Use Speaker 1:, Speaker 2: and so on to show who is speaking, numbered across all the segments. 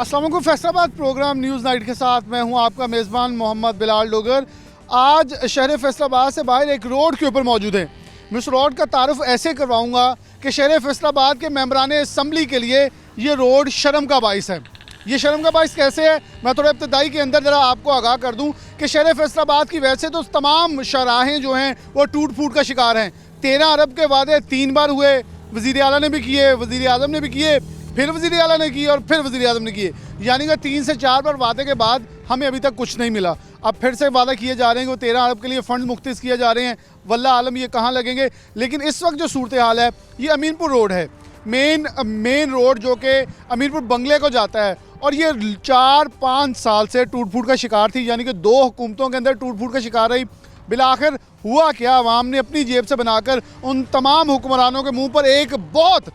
Speaker 1: अस्सलाम वालेकुम। Faisalabad programme news night के साथ मैं हूं आपका मेज़बान मोहम्मद बिलाल डोगर। आज शहर फैसलाबाद से बाहर एक रोड के ऊपर मौजूद हैं। मैं उस रोड का तारुफ ऐसे करवाऊंगा कि शहर फैसलाबाद के मेंबरान असम्बली के लिए ये रोड शर्म का बाइस है। ये शर्म का बाइस कैसे है, मैं थोड़ा इब्तदाई के अंदर ज़रा आपको आगाह कर दूँ कि शहर फैसलाबाद की वजह से तो तमाम शराहें जो हैं वो टूट फूट का शिकार हैं। 13 अरब के वादे 3 बार हुए, वज़ीर आला ने भी किए, वज़ीर आज़म ने भी किए, फिर वज़ीर आला ने किए और फिर वज़ीर आज़म ने किए, यानी कि 3 से 4 बार वादे के बाद हमें अभी तक कुछ नहीं मिला। अब फिर से वादा किए जा रहे हैं कि वो 13 अरब के लिए फ़ंड मुख्तस किए जा रहे हैं। वल्लाह आलम ये कहाँ लगेंगे। लेकिन इस वक्त जो सूरत हाल है, ये अमीनपुर रोड है, मेन रोड जो कि अमीनपुर बंगले को जाता है, और ये 4-5 साल से टूट फूट का शिकार थी, यानी कि 2 हुकूमतों के अंदर टूट फूट का शिकार रही। बिलाखिर हुआ क्या, अवाम ने अपनी जेब से बनाकर उन तमाम हुक्मरानों के मुंह पर एक बहुत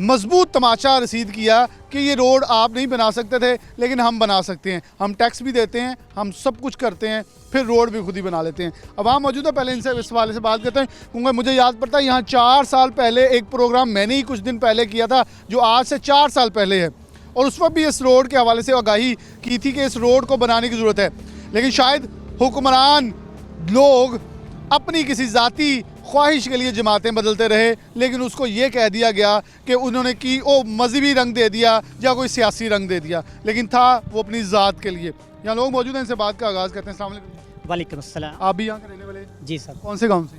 Speaker 1: मजबूत तमाचा रसीद किया कि ये रोड आप नहीं बना सकते थे, लेकिन हम बना सकते हैं। हम टैक्स भी देते हैं, हम सब कुछ करते हैं, फिर रोड भी खुद ही बना लेते हैं। अवाम मौजूद है, पहले इनसे इस हवाले से बात करते हैं, क्योंकि मुझे याद पड़ता है यहाँ 4 साल पहले एक प्रोग्राम मैंने ही कुछ दिन पहले किया था, जो आज से 4 साल पहले है, और उस वक्त भी इस रोड के हवाले से आगाही की थी कि इस रोड को बनाने की ज़रूरत है। लेकिन शायद हुक्मरान लोग अपनी किसी ज़ाती ख्वाहिश के लिए जमातें बदलते रहे, लेकिन उसको ये कह दिया गया कि उन्होंने की वो मजहबी रंग दे दिया या कोई सियासी रंग दे दिया, लेकिन था वो अपनी ज़ात के लिए। यहाँ लोग मौजूद हैं, इनसे बात का आगाज़ करते हैं। अस्सलाम वालेकुम।
Speaker 2: वालेकुम अस्सलाम।
Speaker 1: आप भी यहाँ के रहने वाले?
Speaker 2: जी सर।
Speaker 1: कौन से गाँव से?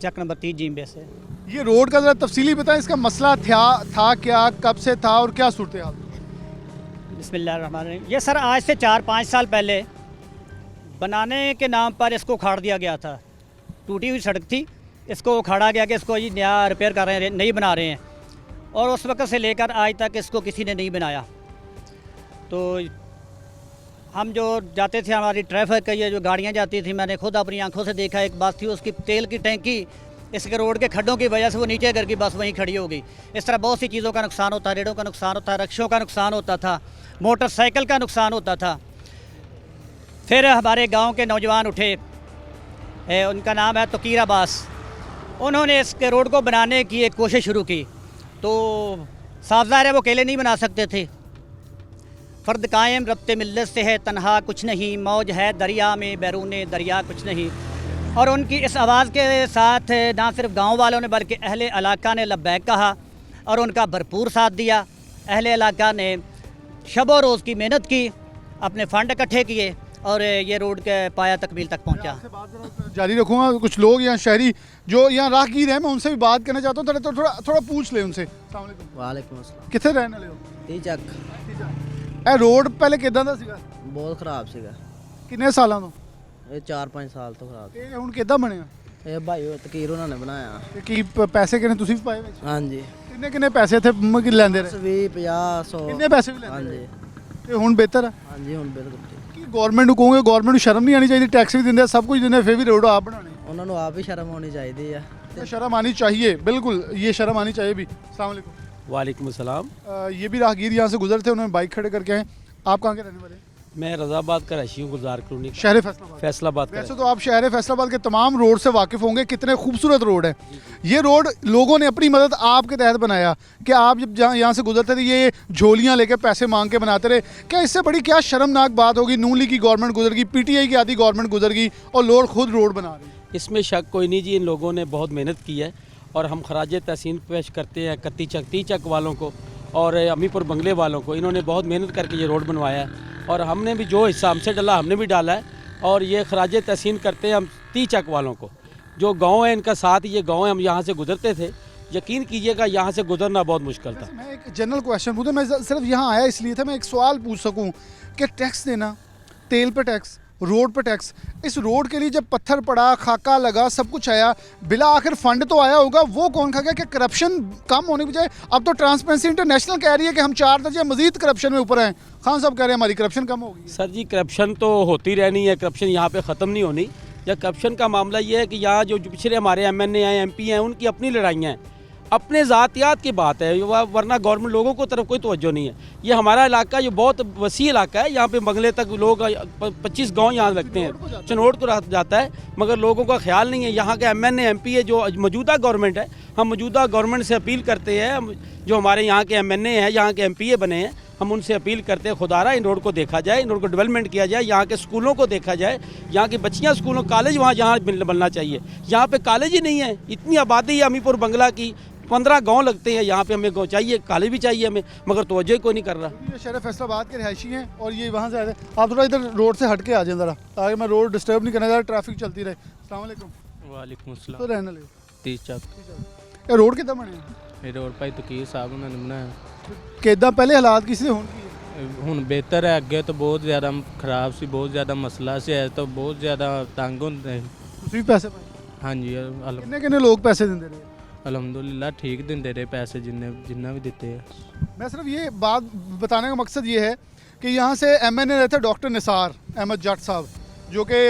Speaker 2: चक नंबर 30 जिम्बे से।
Speaker 1: ये रोड का ज़रा तफसीली बताएं, इसका मसला था क्या, कब से था और क्या सूरत हाल?
Speaker 2: बिस्मिल्लाहिर्रहमानिर्रहीम। ये सर आज से 4-5 साल पहले बनाने के नाम पर इसको उखाड़ दिया गया था। टूटी हुई सड़क थी, इसको उखाड़ा गया कि इसको ये नया रिपेयर कर रहे हैं, नहीं बना रहे हैं, और उस वक्त से लेकर आज तक इसको किसी ने नहीं बनाया। तो हम जो जाते थे, हमारी ट्रैफिक का ये जो गाड़ियाँ जाती थी, मैंने खुद अपनी आंखों से देखा। एक बात थी, उसकी तेल की टैंकी इसके रोड के खड्डों की वजह से वो नीचे गिर गई, बस वहीं खड़ी हो गई। इस तरह बहुत सी चीज़ों का नुकसान होता है, रेड़ों का नुकसान होता है, रक्षों का नुकसान होता था, मोटरसाइकिल का नुकसान होता था। फिर हमारे गांव के नौजवान उठे, उनका नाम है तकीर अब्बास, उन्होंने इसके रोड को बनाने की एक कोशिश शुरू की। तो साफ ज़ाहिर है वो अकेले नहीं बना सकते थे। फ़र्द कायम रब्ते मिल्लत से है तन्हा कुछ नहीं, मौज है दरिया में बैरूने दरिया कुछ नहीं। और उनकी इस आवाज़ के साथ ना सिर्फ गांव वालों ने बल्कि अहले इलाका ने लब्बैक कहा और उनका भरपूर साथ दिया। अहले इलाका ने शब रोज़ की मेहनत की, अपने फ़ंड इकट्ठे किए और ये रोड के पाया तकमील तक पहुंचा।
Speaker 1: जारी रखूँगा। कुछ लोग यहाँ शहरी जो यहाँ राहगीर हैं, मैं उनसे भी बात करना चाहता हूँ, थोड़ा पूछ ले उनसे।
Speaker 3: वालेकुम अस्सलाम।
Speaker 1: कितने रहने वाले हो?
Speaker 3: तीचक।
Speaker 1: रोड पहले किदा दा सीगा?
Speaker 3: बहुत खराब सीगा।
Speaker 1: कितने सालों ਤੋਂ?
Speaker 3: ਇਹ 4-5 ਸਾਲ ਤੋਂ ਖਰਾਬ।
Speaker 1: ਇਹ ਹੁਣ ਕਿੱਦਾਂ ਬਣਿਆ?
Speaker 3: ਇਹ ਭਾਈ ਉਹ ਤਕੀਰ ਉਹਨਾਂ ਨੇ ਬਣਾਇਆ।
Speaker 1: ਤੇ ਕੀ ਪੈਸੇ ਕਿੰਨੇ ਤੁਸੀਂ ਵੀ ਪਾਏ ਵਿੱਚ?
Speaker 3: ਹਾਂਜੀ।
Speaker 1: ਕਿੰਨੇ ਪੈਸੇ ਇੱਥੇ ਲੈਂਦੇ ਰਹੇ?
Speaker 3: 20 50 100।
Speaker 1: ਕਿੰਨੇ ਪੈਸੇ ਵੀ ਲੈਂਦੇ?
Speaker 3: ਹਾਂਜੀ।
Speaker 1: ਤੇ ਹੁਣ ਬਿਹਤਰ ਹੈ?
Speaker 3: ਹਾਂਜੀ ਹੁਣ ਬਿਲਕੁਲ ਠੀਕ।
Speaker 1: ਕੀ ਗਵਰਨਮੈਂਟ ਨੂੰ ਕਹੋਗੇ, ਗਵਰਨਮੈਂਟ ਨੂੰ ਸ਼ਰਮ ਨਹੀਂ ਆਣੀ ਚਾਹੀਦੀ? ਟੈਕਸ ਵੀ ਦਿੰਦੇ, ਸਭ ਕੁਝ ਦਿੰਦੇ, ਫਿਰ ਵੀ ਰੋਡ ਆਪ ਬਣਾਉਣੇ।
Speaker 3: ਉਹਨਾਂ ਨੂੰ ਆਪ ਹੀ ਸ਼ਰਮ ਆਉਣੀ ਚਾਹੀਦੀ ਆ।
Speaker 1: शर्म आनी चाहिए, बिल्कुल ये शर्म आनी चाहिए भी। अस्सलाम वालेकुम।
Speaker 4: वालेकुम अस्सलाम।
Speaker 1: ये भी राहगीर यहाँ से गुजरते, उन्होंने बाइक खड़े करके आए। आप कहाँ के रहने वाले?
Speaker 4: मैं रज़ाबाद का रही हूँ, गुलजार कॉलोनी का।
Speaker 1: शहर फैसलाबाद।
Speaker 4: फैसलाबाद का।
Speaker 1: वैसे तो आप शहर फैसलाबाद के तमाम रोड से वाकिफ़ होंगे, कितने खूबसूरत रोड है। ये रोड लोगों ने अपनी मदद आपके तहत बनाया कि आप जब यहाँ से गुजरते थे, ये झोलियाँ लेके पैसे मांग के बनाते रहे। क्या इससे बड़ी क्या शर्मनाक बात होगी? नून लीग की गवर्नमेंट गुजर गई, PTI की आधी गवर्नमेंट गुजर गई, और लोग खुद रोड बना रहे हैं।
Speaker 4: इसमें शक कोई नहीं जी, इन लोगों ने बहुत मेहनत की है और हम खराज तहसीन पेश करते हैं तीचक वालों को और अमीपुर बंगले वालों को। इन्होंने बहुत मेहनत करके ये रोड बनवाया है और हमने भी जो हिस्सा हमसे डला हमने भी डाला है, और ये खराज तहसीन करते हैं हम तीचक वालों को। जो गांव है इनका साथ, ये गांव है, हम यहाँ से गुजरते थे, यकीन कीजिएगा यहाँ से गुजरना बहुत मुश्किल था।
Speaker 1: मैं एक जनरल क्वेश्चन पूछूँ, मैं सिर्फ यहाँ आया इसलिए था, मैं एक सवाल पूछ सकूँ कि टैक्स देना, तेल पर टैक्स, रोड पर टैक्स, इस रोड के लिए जब पत्थर पड़ा, खाका लगा, सब कुछ आया, बिला आखिर फंड तो आया होगा, वो कौन खा गया? कि करप्शन कम होने की बजाय अब तो ट्रांसपेरेंसी इंटरनेशनल कह रही है कि हम 4 दर्जे मजीद करप्शन में ऊपर हैं। खान साहब कह रहे हैं हमारी करप्शन कम होगी।
Speaker 4: सर जी, करप्शन तो होती रहनी है, करप्शन यहाँ पे ख़त्म नहीं होनी। या करप्शन का मामला ये है कि यहाँ जो पिछले हमारे MNA हैं, MP हैं, उनकी अपनी लड़ाइयाँ हैं, अपने ज़ातियात की बात है, वरना गवर्नमेंट लोगों को तरफ कोई तवज्जो नहीं है। ये हमारा इलाका ये बहुत वसी इलाका है, यहाँ पे बंगले तक लोग 25 गांव यहाँ लगते हैं, चनोट को जाता है, मगर लोगों का ख्याल नहीं है। यहाँ के MNA MP है जो मौजूदा गवर्नमेंट है, हम मौजूदा गवर्नमेंट से अपील करते हैं, जो हमारे यहाँ के MNA हैं, यहाँ के MPA बने हैं, हम उनसे अपील करते हैं खुदारा इन रोड को देखा जाए, इन रोड को डेवलपमेंट किया जाए, यहाँ के स्कूलों को देखा जाए, यहाँ की बच्चियाँ स्कूलों कॉलेज वहाँ जहाँ बनना चाहिए, यहाँ पे कॉलेज ही नहीं है। इतनी आबादी है अमीपुर बंगला की, 15 गांव लगते हैं, यहाँ पे हमें गाँव चाहिए, कॉलेज भी चाहिए हमें, मगर तवज्जो ही कोई नहीं कर रहा।
Speaker 1: ये शहर फैसलाबाद के रिहायशी हैं और ये वहाँ से आए थे। आप थोड़ा इधर रोड से हट के आ जाए ज़रा, ताकि मैं रोड डिस्टर्ब नहीं करना, ज़रा ट्रैफिक चलती रहे। अस्सलाम वालेकुम।
Speaker 5: वालेकुम
Speaker 1: तो
Speaker 5: अस्सलाम।
Speaker 1: रहने लगे
Speaker 5: 30 ਚੱਕ
Speaker 1: ਇਹ ਰੋਡ ਕਿੱਦਾਂ ਬਣੇ
Speaker 5: ਇਹ ਰੋਡ ਭਾਈ ਤਕੀਰ ਸਾਹਿਬ ਉਹਨਾਂ ਨੇ ਬਣਾਇਆ।
Speaker 1: ਕਿੱਦਾਂ ਪਹਿਲੇ ਹਾਲਾਤ ਕਿਸੇ ਦੇ ਹੋਣ ਕੀ ਹੈ?
Speaker 5: ਹੁਣ ਬਿਹਤਰ ਹੈ, ਅੱਗੇ ਤੋਂ ਬਹੁਤ ਜ਼ਿਆਦਾ ਖਰਾਬ ਸੀ, ਬਹੁਤ ਜ਼ਿਆਦਾ ਮਸਲਾ ਸੀ, ਐ ਤਾਂ ਬਹੁਤ ਜ਼ਿਆਦਾ ਤੰਗ ਹੁੰਦੇ।
Speaker 1: ਤੁਸੀਂ ਵੀ ਪੈਸੇ ਪਾਏ?
Speaker 5: ਹਾਂਜੀ
Speaker 1: ਕਿੰਨੇ ਕਿੰਨੇ ਲੋਕ ਪੈਸੇ ਦਿੰਦੇ ਰਹੇ?
Speaker 5: अल्हम्दुलिल्लाह ठीक दिंदे रहे पैसे जिन्ना भी देते हैं।
Speaker 1: मैं सिर्फ ये बात बताने का मकसद ये है कि यहाँ से MNA रहते डॉक्टर निसार अहमद जट साहब, जो कि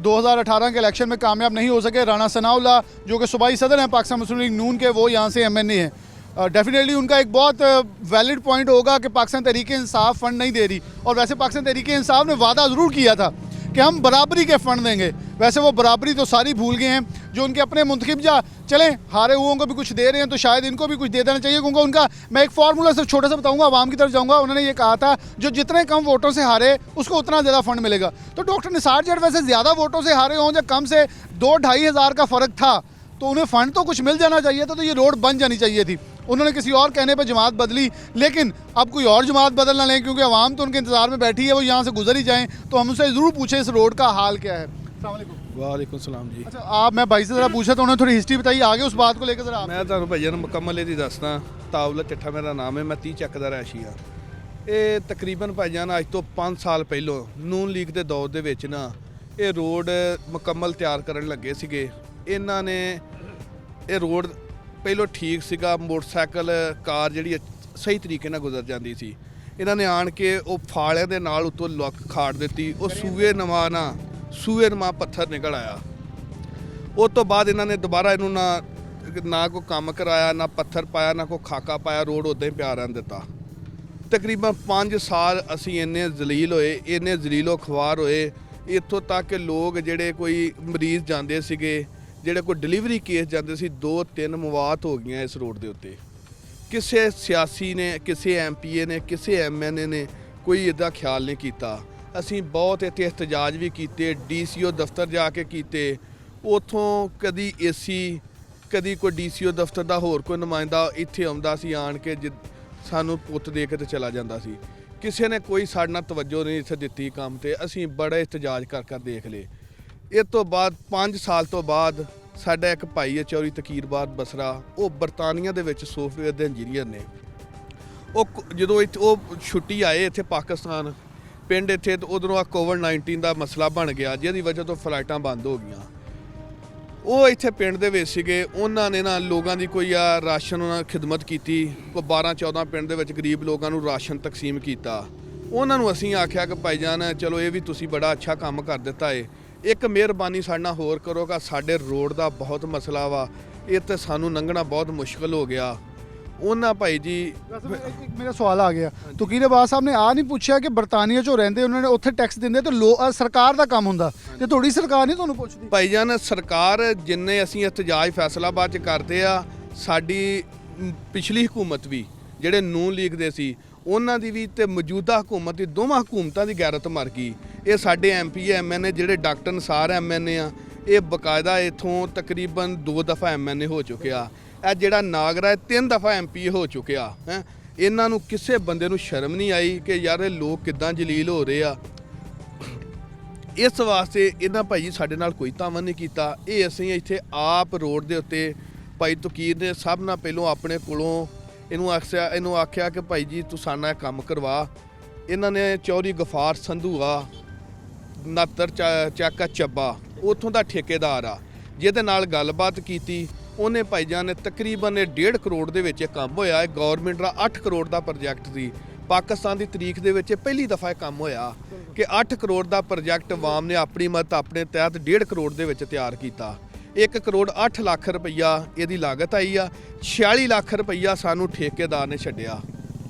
Speaker 1: 2018 के इलेक्शन में कामयाब नहीं हो सके। राना सनाउल्लाह जो कि सूबाई सदर हैं पाकिस्तान मुस्लिम लीग नून के, वो यहाँ से MNA हैं। डेफिनेटली उनका एक बहुत वैलिड पॉइंट होगा कि पाकिस्तान तहरीक इंसाफ फ़ंड नहीं दे रही, और वैसे पाकिस्तान तहरीक इंसाफ ने वादा ज़रूर किया था कि हम बराबरी के फ़ंड देंगे। वैसे वो बराबरी तो सारी भूल गए हैं। जो उनके अपने मुंतखब जा चलें हारे हुओं को भी कुछ दे रहे हैं, तो शायद इनको भी कुछ दे देना चाहिए, क्योंकि उनका मैं एक फार्मूला सिर्फ छोटा सा बताऊंगा, आवाम की तरफ जाऊंगा। उन्होंने ये कहा था जो जितने कम वोटों से हारे उसको उतना ज़्यादा फ़ंड मिलेगा। तो डॉक्टर निसार जट वैसे ज़्यादा वोटों से हारे हों, जब कम से 2-2.5 हज़ार का फ़र्क था, तो उन्हें फ़ंड तो कुछ मिल जाना चाहिए था, तो ये रोड बन जानी चाहिए थी। उन्होंने किसी और कहने पर जमात बदली, लेकिन अब कोई और जमात बदल ना लें, क्योंकि आवाम तो उनके इंतज़ार में बैठी है, वो यहाँ से गुजर ही जाएँ। तो हम उनसे ज़रूर पूछें इस रोड का हाल क्या है। अस्सलाम वालेकुम।
Speaker 6: वालेकुम सलाम जी।
Speaker 1: अच्छा, आप मैं भाई से ज़रा पूछा तो उन्होंने थोड़ी हिस्ट्री बताई, आगे उस बात को लेकर ज़रा आप।
Speaker 6: मैं ਤੁਹਾਨੂੰ ਭਾਈਆਂ ਨੂੰ ਮੁਕੰਮਲ ਇਹਦੀ ਦੱਸਦਾ। ਤਾਵਲਾ ਚੱਠਾ ਮੇਰਾ ਨਾਮ ਹੈ, ਮੈਂ 30 ਚੱਕ ਦਾ ਰਹਿਸ਼ੀ ਆ। ਇਹ ਤਕਰੀਬਨ ਭਾਈਆਂ ਅੱਜ ਤੋਂ 5 ਸਾਲ ਪਹਿਲਾਂ ਨੂਨ ਲੀਗ ਦੇ ਦੌਰ ਦੇ ਵਿੱਚ ਨਾ ਇਹ ਰੋਡ ਮੁਕੰਮਲ ਤਿਆਰ ਕਰਨ ਲੱਗੇ ਸੀਗੇ। ਇਹਨਾਂ ਨੇ ਇਹ ਰੋਡ ਪਹਿਲਾਂ ਠੀਕ ਸੀਗਾ, ਮੋਟਰਸਾਈਕਲ ਕਾਰ ਜਿਹੜੀ ਸਹੀ ਤਰੀਕੇ ਨਾਲ ਗੁਜ਼ਰ ਜਾਂਦੀ ਸੀ। ਇਹਨਾਂ ਨੇ ਆਣ ਕੇ ਉਹ ਫਾਲਿਆਂ ਦੇ ਨਾਲ ਉੱਤੋਂ ਲੱਕ ਖਾੜ ਦਿੱਤੀ, ਉਹ ਸੂਏ ਨਵਾਂ ਪੱਥਰ ਨਿਕਲ ਆਇਆ। ਉਸ ਤੋਂ ਬਾਅਦ ਇਹਨਾਂ ਨੇ ਦੁਬਾਰਾ ਇਹਨੂੰ ਨਾ ਕੋਈ ਕੰਮ ਕਰਾਇਆ, ਨਾ ਪੱਥਰ ਪਾਇਆ, ਨਾ ਕੋਈ ਖਾਕਾ ਪਾਇਆ, ਰੋਡ ਉੱਦਾਂ ਹੀ ਪਿਆ ਰਹਿਣ ਦਿੱਤਾ। ਤਕਰੀਬਨ 5 ਸਾਲ ਅਸੀਂ ਇੰਨੇ ਜ਼ਲੀਲ ਹੋਏ, ਇੰਨੇ ਜ਼ਲੀਲੋ ਖਵਾਰ ਹੋਏ, ਇੱਥੋਂ ਤੱਕ ਕਿ ਲੋਕ ਜਿਹੜੇ ਕੋਈ ਮਰੀਜ਼ ਜਾਂਦੇ ਸੀਗੇ, ਜਿਹੜੇ ਕੋਈ ਡਿਲੀਵਰੀ ਕੇਸ ਜਾਂਦੇ ਸੀ, 2-3 ਮੌਤਾਂ ਹੋ ਗਈਆਂ ਇਸ ਰੋਡ ਦੇ ਉੱਤੇ। ਕਿਸੇ ਸਿਆਸੀ ਨੇ, ਕਿਸੇ MPA ਨੇ, ਕਿਸੇ MNA ਨੇ ਕੋਈ ਇਹਦਾ ਖਿਆਲ ਨਹੀਂ ਕੀਤਾ। ਅਸੀਂ ਬਹੁਤ ਇੱਥੇ ਇhtਜਾਜ ਵੀ ਕੀਤੇ, DCO ਦਫ਼ਤਰ ਜਾ ਕੇ ਕੀਤੇ। ਉੱਥੋਂ ਕਦੀ AC, ਕਦੀ ਕੋਈ DCO ਦਫ਼ਤਰ ਦਾ ਹੋਰ ਕੋਈ ਨੁਮਾਇੰਦਾ ਇੱਥੇ ਆਉਂਦਾ ਸੀ, ਆਣ ਕੇ ਸਾਨੂੰ ਪੁੱਤ ਦੇ ਕੇ ਤੇ ਚਲਾ ਜਾਂਦਾ ਸੀ। ਕਿਸੇ ਨੇ ਕੋਈ ਸਾਡੇ ਨਾਲ ਤਵੱਜੋ ਨਹੀਂ ਇੱਥੇ ਦਿੱਤੀ ਕੰਮ ਤੇ। ਅਸੀਂ ਬੜੇ ਇhtਜਾਜ ਕਰ ਦੇਖ ਲਏ। ਇਸ ਤੋਂ ਬਾਅਦ 5 ਸਾਲ ਤੋਂ ਬਾਅਦ ਸਾਡਾ ਇੱਕ ਭਾਈ ਹੈ ਚੌਰੀ ਤਕੀਰਬਾਦ ਬਸਰਾ, ਉਹ ਬਰਤਾਨੀਆ ਦੇ ਵਿੱਚ ਸੋਫਟਵੇਅਰ ਦੇ ਇੰਜੀਨੀਅਰ ਨੇ। ਉਹ ਜਦੋਂ ਇੱਥੇ ਉਹ ਛੁੱਟੀ ਆਏ ਇੱਥੇ ਪਾਕਿਸਤਾਨ ਪਿੰਡ ਇੱਥੇ, ਤੇ ਉਧਰੋਂ ਆ COVID-19 ਦਾ ਮਸਲਾ ਬਣ ਗਿਆ, ਜਿਹਦੀ ਵਜ੍ਹਾ ਤੋਂ ਫਲਾਈਟਾਂ ਬੰਦ ਹੋ ਗਈਆਂ। ਉਹ ਇੱਥੇ ਪਿੰਡ ਦੇ ਵਿੱਚ ਸੀਗੇ, ਉਹਨਾਂ ਨੇ ਨਾ ਲੋਕਾਂ ਦੀ ਕੋਈ ਰਾਸ਼ਨ ਉਹਨਾਂ ਖਿਦਮਤ ਕੀਤੀ, ਕੋਈ 12-14 ਪਿੰਡ ਦੇ ਵਿੱਚ ਗਰੀਬ ਲੋਕਾਂ ਨੂੰ ਰਾਸ਼ਨ ਤਕਸੀਮ ਕੀਤਾ। ਉਹਨਾਂ ਨੂੰ ਅਸੀਂ ਆਖਿਆ ਕਿ ਭਾਈਜਾਨ ਚਲੋ ਇਹ ਵੀ ਤੁਸੀਂ ਬੜਾ ਅੱਛਾ ਕੰਮ ਕਰ ਦਿੱਤਾ ਏ, ਇੱਕ ਮਿਹਰਬਾਨੀ ਸਾਡੇ ਨਾਲ ਹੋਰ ਕਰੋਗਾ, ਸਾਡੇ ਰੋਡ ਦਾ ਬਹੁਤ ਮਸਲਾ ਵਾ, ਇਹ ਤੇ ਸਾਨੂੰ ਲੰਘਣਾ ਬਹੁਤ ਮੁਸ਼ਕਲ ਹੋ ਗਿਆ। ਉਹਨਾਂ ਭਾਈ ਜੀ
Speaker 1: मेरा सवाल आ गया, तो कीरेबाज साहब ने आ नहीं पूछा कि बरतानिया चो रहिंदे उन्होंने उत्थे टैक्स दिंदे, तो सरकार दा काम हुंदा ते थोड़ी सरकार नहीं तुहानूं पुछदी?
Speaker 6: ਭਾਈਜਾਨ ਸਰਕਾਰ ਜਿੰਨੇ ਅਸੀਂ ਇhtਜਾਜ ਫੈਸਲਾਬਾਦ 'ਚ ਕਰਦੇ ਆ, ਸਾਡੀ ਪਿਛਲੀ ਹਕੂਮਤ ਵੀ ਜਿਹੜੇ ਨੂਨ ਲੀਗ ਦੇ ਸੀ ਉਹਨਾਂ ਦੀ ਵੀ ਤੇ ਮੌਜੂਦਾ ਹਕੂਮਤ ਦੀ, ਦੋਵਾਂ ਹਕੂਮਤਾਂ ਦੀ ਗੈਰਤ ਮਰ ਗਈ। ਇਹ ਸਾਡੇ MPA MNA ਜਿਹੜੇ ਡਾਕਟਰ ਨਿਸਾਰ MNA ਆ, ਇਹ ਬਕਾਇਦਾ ਇੱਥੋਂ ਤਕਰੀਬਨ 2 ਦਫਾ MNA ਹੋ ਚੁੱਕਿਆ। ਇਹ ਜਿਹੜਾ ਨਾਗਰਾ 3 ਦਫਾ MPA ਹੋ ਚੁੱਕਿਆ ਹੈ। ਇਹਨਾਂ ਨੂੰ ਕਿਸੇ ਬੰਦੇ ਨੂੰ ਸ਼ਰਮ ਨਹੀਂ ਆਈ ਕਿ ਯਾਰ ਇਹ ਲੋਕ ਕਿੱਦਾਂ ਜਲੀਲ ਹੋ ਰਹੇ ਆ। ਇਸ ਵਾਸਤੇ ਇਹਨਾਂ ਭਾਈ ਜੀ ਸਾਡੇ ਨਾਲ ਕੋਈ ਤਾਮਨ ਨਹੀਂ ਕੀਤਾ। ਇਹ ਅਸੀਂ ਇੱਥੇ ਆਪ ਰੋਡ ਦੇ ਉੱਤੇ ਭਾਈ ਤਕੀਰ ਨੇ ਸਭ ਨਾਲ ਪਹਿਲੋਂ ਆਪਣੇ ਕੋਲੋਂ ਇਹਨੂੰ ਆਖਿਆ ਕਿ ਭਾਈ ਜੀ ਤੂੰ ਸਾਡਾ ਕੰਮ ਕਰਵਾ। ਇਹਨਾਂ ਨੇ ਚੌਰੀ ਗਫਾਰ ਸੰਧੂਆ 69 ਚੱਕਾ ਚੱਬਾ ਉੱਥੋਂ ਦਾ ਠੇਕੇਦਾਰ ਆ, ਜਿਹਦੇ ਨਾਲ ਗੱਲਬਾਤ ਕੀਤੀ। ਉਹਨੇ ਭਾਈਜਾਨ ਨੇ ਤਕਰੀਬਨ 1.5 ਕਰੋੜ ਦੇ ਵਿੱਚ ਇਹ ਕੰਮ ਹੋਇਆ। ਇਹ ਗਵਰਨਮੈਂਟ ਦਾ 8 ਕਰੋੜ ਦਾ ਪ੍ਰੋਜੈਕਟ ਸੀ। ਪਾਕਿਸਤਾਨ ਦੀ ਤਾਰੀਖ ਦੇ ਵਿੱਚ ਪਹਿਲੀ ਦਫਾ ਇਹ ਕੰਮ ਹੋਇਆ ਕਿ 8 ਕਰੋੜ ਦਾ ਪ੍ਰੋਜੈਕਟ ਆਵਾਮ ਨੇ ਆਪਣੀ ਮਦਦ ਆਪਣੇ ਤਹਿਤ 1.5 ਕਰੋੜ ਦੇ ਵਿੱਚ ਤਿਆਰ ਕੀਤਾ। 1 ਕਰੋੜ 8 ਲੱਖ ਰੁਪਈਆ ਇਹਦੀ ਲਾਗਤ ਆਈ ਆ। 46 ਲੱਖ ਰੁਪਈਆ ਸਾਨੂੰ ਠੇਕੇਦਾਰ ਨੇ ਛੱਡਿਆ।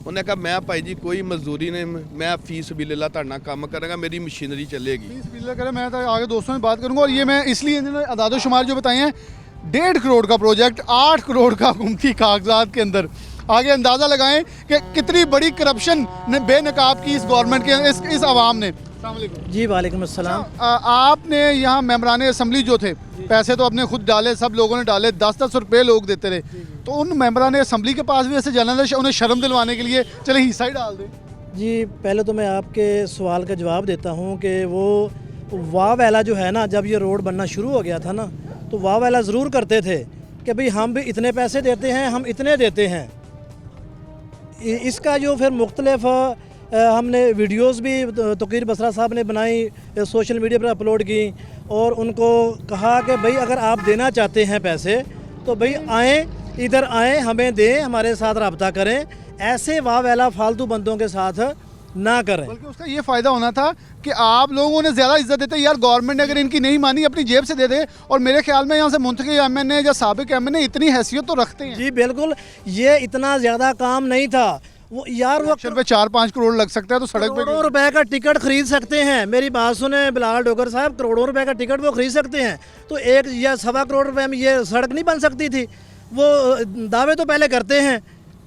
Speaker 6: ਉਹਨੇ ਕਹਾ ਮੈਂ ਭਾਈ ਜੀ ਕੋਈ ਮਜ਼ਦੂਰੀ नहीं, मैं फीस बिल्ला ਤੁਹਾਡੇ ਨਾਲ ਕੰਮ ਕਰਾਂਗਾ, मेरी मशीनरी चलेगी।
Speaker 1: फीस बिल्ला करें, मैं तो आगे दोस्तों से बात करूंगा। और ये मैं इसलिए इन्होंने अदाद शुमार जो बताए हैं, 1.5 करोड़ का प्रोजेक्ट 8 करोड़ का हुकूमती कागजात के अंदर, आगे अंदाज़ा लगाएं कि कितनी बड़ी करप्शन ने बेनकाब की इस गवर्नमेंट के इस आवाम ने। अस्सलाम वालेकुम।
Speaker 3: जी वालेकुम अस्सलाम।
Speaker 1: आपने यहाँ मेम्बरान असम्बली जो थे, पैसे तो अपने खुद डाले, सब लोगों ने डाले, 10-10 रुपये लोग देते रहे, तो उन मेम्बरान असम्बली के पास भी ऐसे जाना था उन्हें शर्म दिलवाने के लिए चले हिस्सा ही डाल दें?
Speaker 7: जी पहले तो मैं आपके सवाल का जवाब देता हूँ कि वो वाह वाला जो है ना, जब ये रोड बनना शुरू हो गया था ना, तो वाह वाला ज़रूर करते थे कि भाई हम भी इतने पैसे देते हैं, हम इतने देते हैं। इसका जो फिर मुख्तलिफ हमने वीडियोस भी तोकीर बसरा साहब ने बनाई, सोशल मीडिया पर अपलोड की और उनको कहा कि भाई अगर आप देना चाहते हैं पैसे तो भाई आएँ, इधर आएँ, हमें दें, हमारे साथ रब्ता करें, ऐसे वाह वाला फालतू बंदों के साथ ना करें।
Speaker 1: बल्कि उसका ये फ़ायदा होना था कि आप लोगों ने ज़्यादा इज्जत देते, यार गवर्नमेंट ने अगर इनकी नहीं मानी अपनी जेब से दे दे। और मेरे ख्याल में यहाँ से मुंतखब एमएनए या साबिक एमएनए इतनी हैसियत तो रखते हैं।
Speaker 7: जी बिल्कुल, ये इतना ज़्यादा काम नहीं था वो यार, वो
Speaker 1: पे 4-5 करोड़ लग सकता है तो सड़क पे
Speaker 7: करोड़ों रुपए का टिकट खरीद सकते हैं। मेरी बात सुने बिलाल डोगर साहब, करोड़ों रुपए का टिकट वो खरीद सकते हैं, तो 1 या सवा करोड़ रुपए में ये सड़क नहीं बन सकती थी। वो दावे तो पहले करते हैं,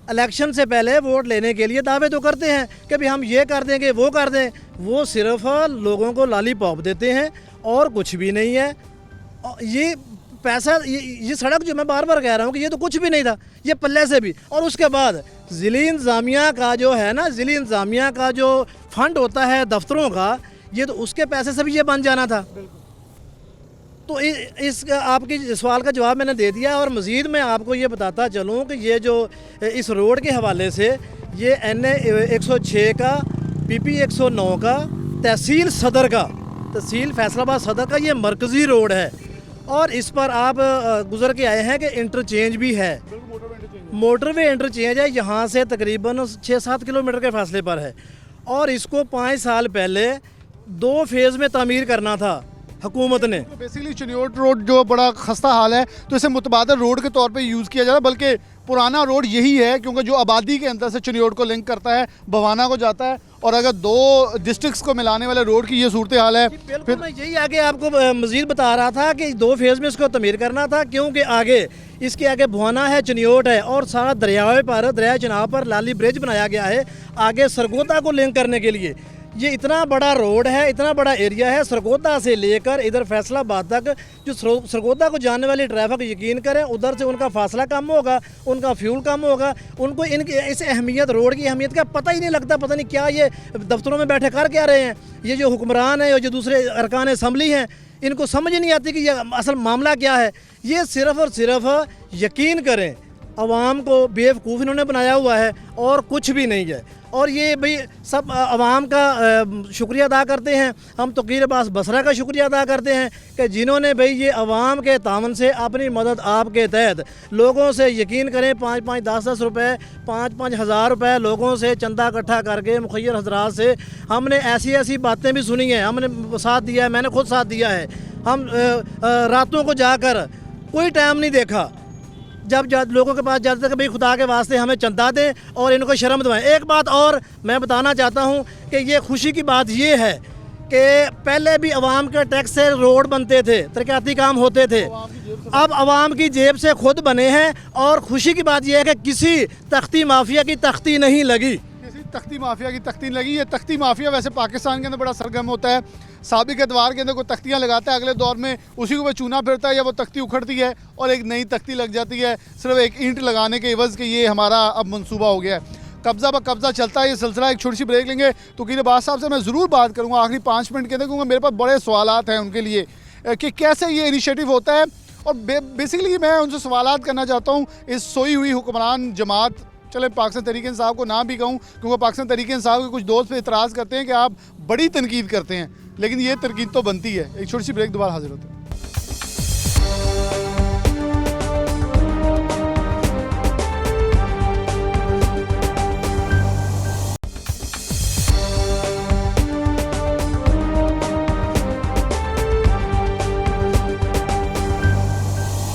Speaker 7: इलेक्शन से पहले वोट लेने के लिए दावे तो करते हैं कि भाई हम ये कर देंगे, वो कर दें। वो सिर्फ लोगों को लॉलीपॉप देते हैं और कुछ भी नहीं है। ये पैसा, ये सड़क जो मैं बार बार कह रहा हूँ कि ये तो कुछ भी नहीं था, ये पल्ले से भी। और उसके बाद ज़िली इंतज़ामिया का जो है ना, ज़िली इंतज़ामिया का जो फंड होता है दफ्तरों का, ये तो उसके पैसे से भी ये बन जाना था। तो इस आपकी सवाल का जवाब मैंने दे दिया। और मज़ीद मैं आपको ये बताता चलूँ कि ये जो इस रोड के हवाले से ये NA 106 का, PP 109 का, तहसील सदर का, तहसील फैसलाबाद सदर का ये मरकज़ी रोड है। और इस पर आप गुज़र के आए हैं कि इंटरचेंज भी है, मोटरवे इंटरचेंज है, यहाँ से तकरीबन 6-7 किलोमीटर के फासले पर है। और इसको 5 साल पहले 2 फेज़ में तामीर करना था हुकूमत ने।
Speaker 1: तो बेसिकली चिन्योट रोड जो बड़ा खस्ता हाल है, तो इसे मुतबादल रोड के तौर पे यूज़ किया जा रहा है। बल्कि पुराना रोड यही है, क्योंकि जो आबादी के अंदर से चिन्योट को लिंक करता है, भवाना को जाता है, और अगर 2 डिस्ट्रिक्ट्स को मिलाने वाले रोड की ये सूरत हाल है।
Speaker 7: फिर मैं यही आगे आपको मज़ीद बता रहा था कि 2 फेज़ में इसको तमीर करना था, क्योंकि आगे इसके आगे भवाना है, चिन्योट है, और सारा दरियाए पर, दरिया चिनाब पर लाली ब्रिज बनाया गया है आगे सरगोदा को लिंक करने के लिए। ये इतना बड़ा रोड है, इतना बड़ा एरिया है, सरगोदा से लेकर इधर फैसलाबाद तक। जो सरगोदा को जाने वाली ट्रैफिक, यकीन करें उधर से उनका फासला कम होगा, उनका फ्यूल कम होगा, उनको इनकी इस अहमियत, रोड की अहमियत का पता ही नहीं लगता। पता नहीं क्या ये दफ्तरों में बैठे कर क्या रहे हैं, ये जो हुक्मरान है और जो दूसरे अरकान असम्बली हैं, इनको समझ ही नहीं आती कि ये असल मामला क्या है। ये सिर्फ़ और सिर्फ यकीन करें अवाम को बेवकूफ़ इन्होंने बनाया हुआ है और कुछ भी नहीं है। और ये भाई सब अवाम का शुक्रिया अदा करते हैं, हम तोकीर बसरा का शुक्रिया अदा करते हैं कि जिन्होंने भाई ये अवाम के तावन से अपनी मदद आपके तहत लोगों से, यकीन करें 5-5, 10-10 रुपये, 5-5 हज़ार रुपये लोगों से चंदा इकट्ठा करके मुखैर हजरात से हमने ऐसी ऐसी बातें भी सुनी हैं, हमने साथ दिया है, मैंने खुद साथ दिया है। हम रातों को जाकर कोई टाइम नहीं देखा, जब लोगों के पास जाते थे कि भाई खुदा के वास्ते हमें चंदा दें और इनको शर्म दिवाएं। एक बात और मैं बताना चाहता हूं कि ये खुशी की बात ये है कि पहले भी अवाम के टैक्स से रोड बनते थे, तरक्याती काम होते थे, अब अवाम की जेब से खुद बने हैं। और खुशी की बात यह है कि किसी तख्ती माफिया की तख्ती नहीं लगी,
Speaker 1: तख्ती माफिया की तख्ती लगी। ये तख्ती माफिया वैसे पाकिस्तान के अंदर बड़ा सरगर्म होता है, साबिक एतवार के अंदर कोई तख्तियाँ लगाता है, अगले दौर में उसी को वह चूना फिरता है या वो तख्ती उखड़ती है और एक नई तख्ती लग जाती है, सिर्फ एक ईंट लगाने के एवज़ के ये हमारा अब मंसूबा हो गया है। कब्ज़ा ब कब्ज़ा चलता है ये सिलसिला। एक छोटी सी ब्रेक लेंगे। तोकीर अब्बास साहब से मैं ज़रूर बात करूँगा आखिरी 5 मिनट के अंदर, क्योंकि मेरे पास बड़े सवालात हैं उनके लिए कि कैसे ये इनिशिएटिव होता है। और बेसिकली मैं उनसे सवालात करना चाहता हूँ इस सोई हुई हुक्मरान जमात, चले पाकिस्तान तहरीक इंसाफ को ना भी कहूँ, क्योंकि पाकिस्तान तहरीक इंसाफ के कुछ दोस्त पे इतराज़ करते हैं कि आप बड़ी तनकीद करते हैं, लेकिन ये तनकीद तो बनती है। एक छोटी सी ब्रेक, दोबारा हाजिर होते हैं।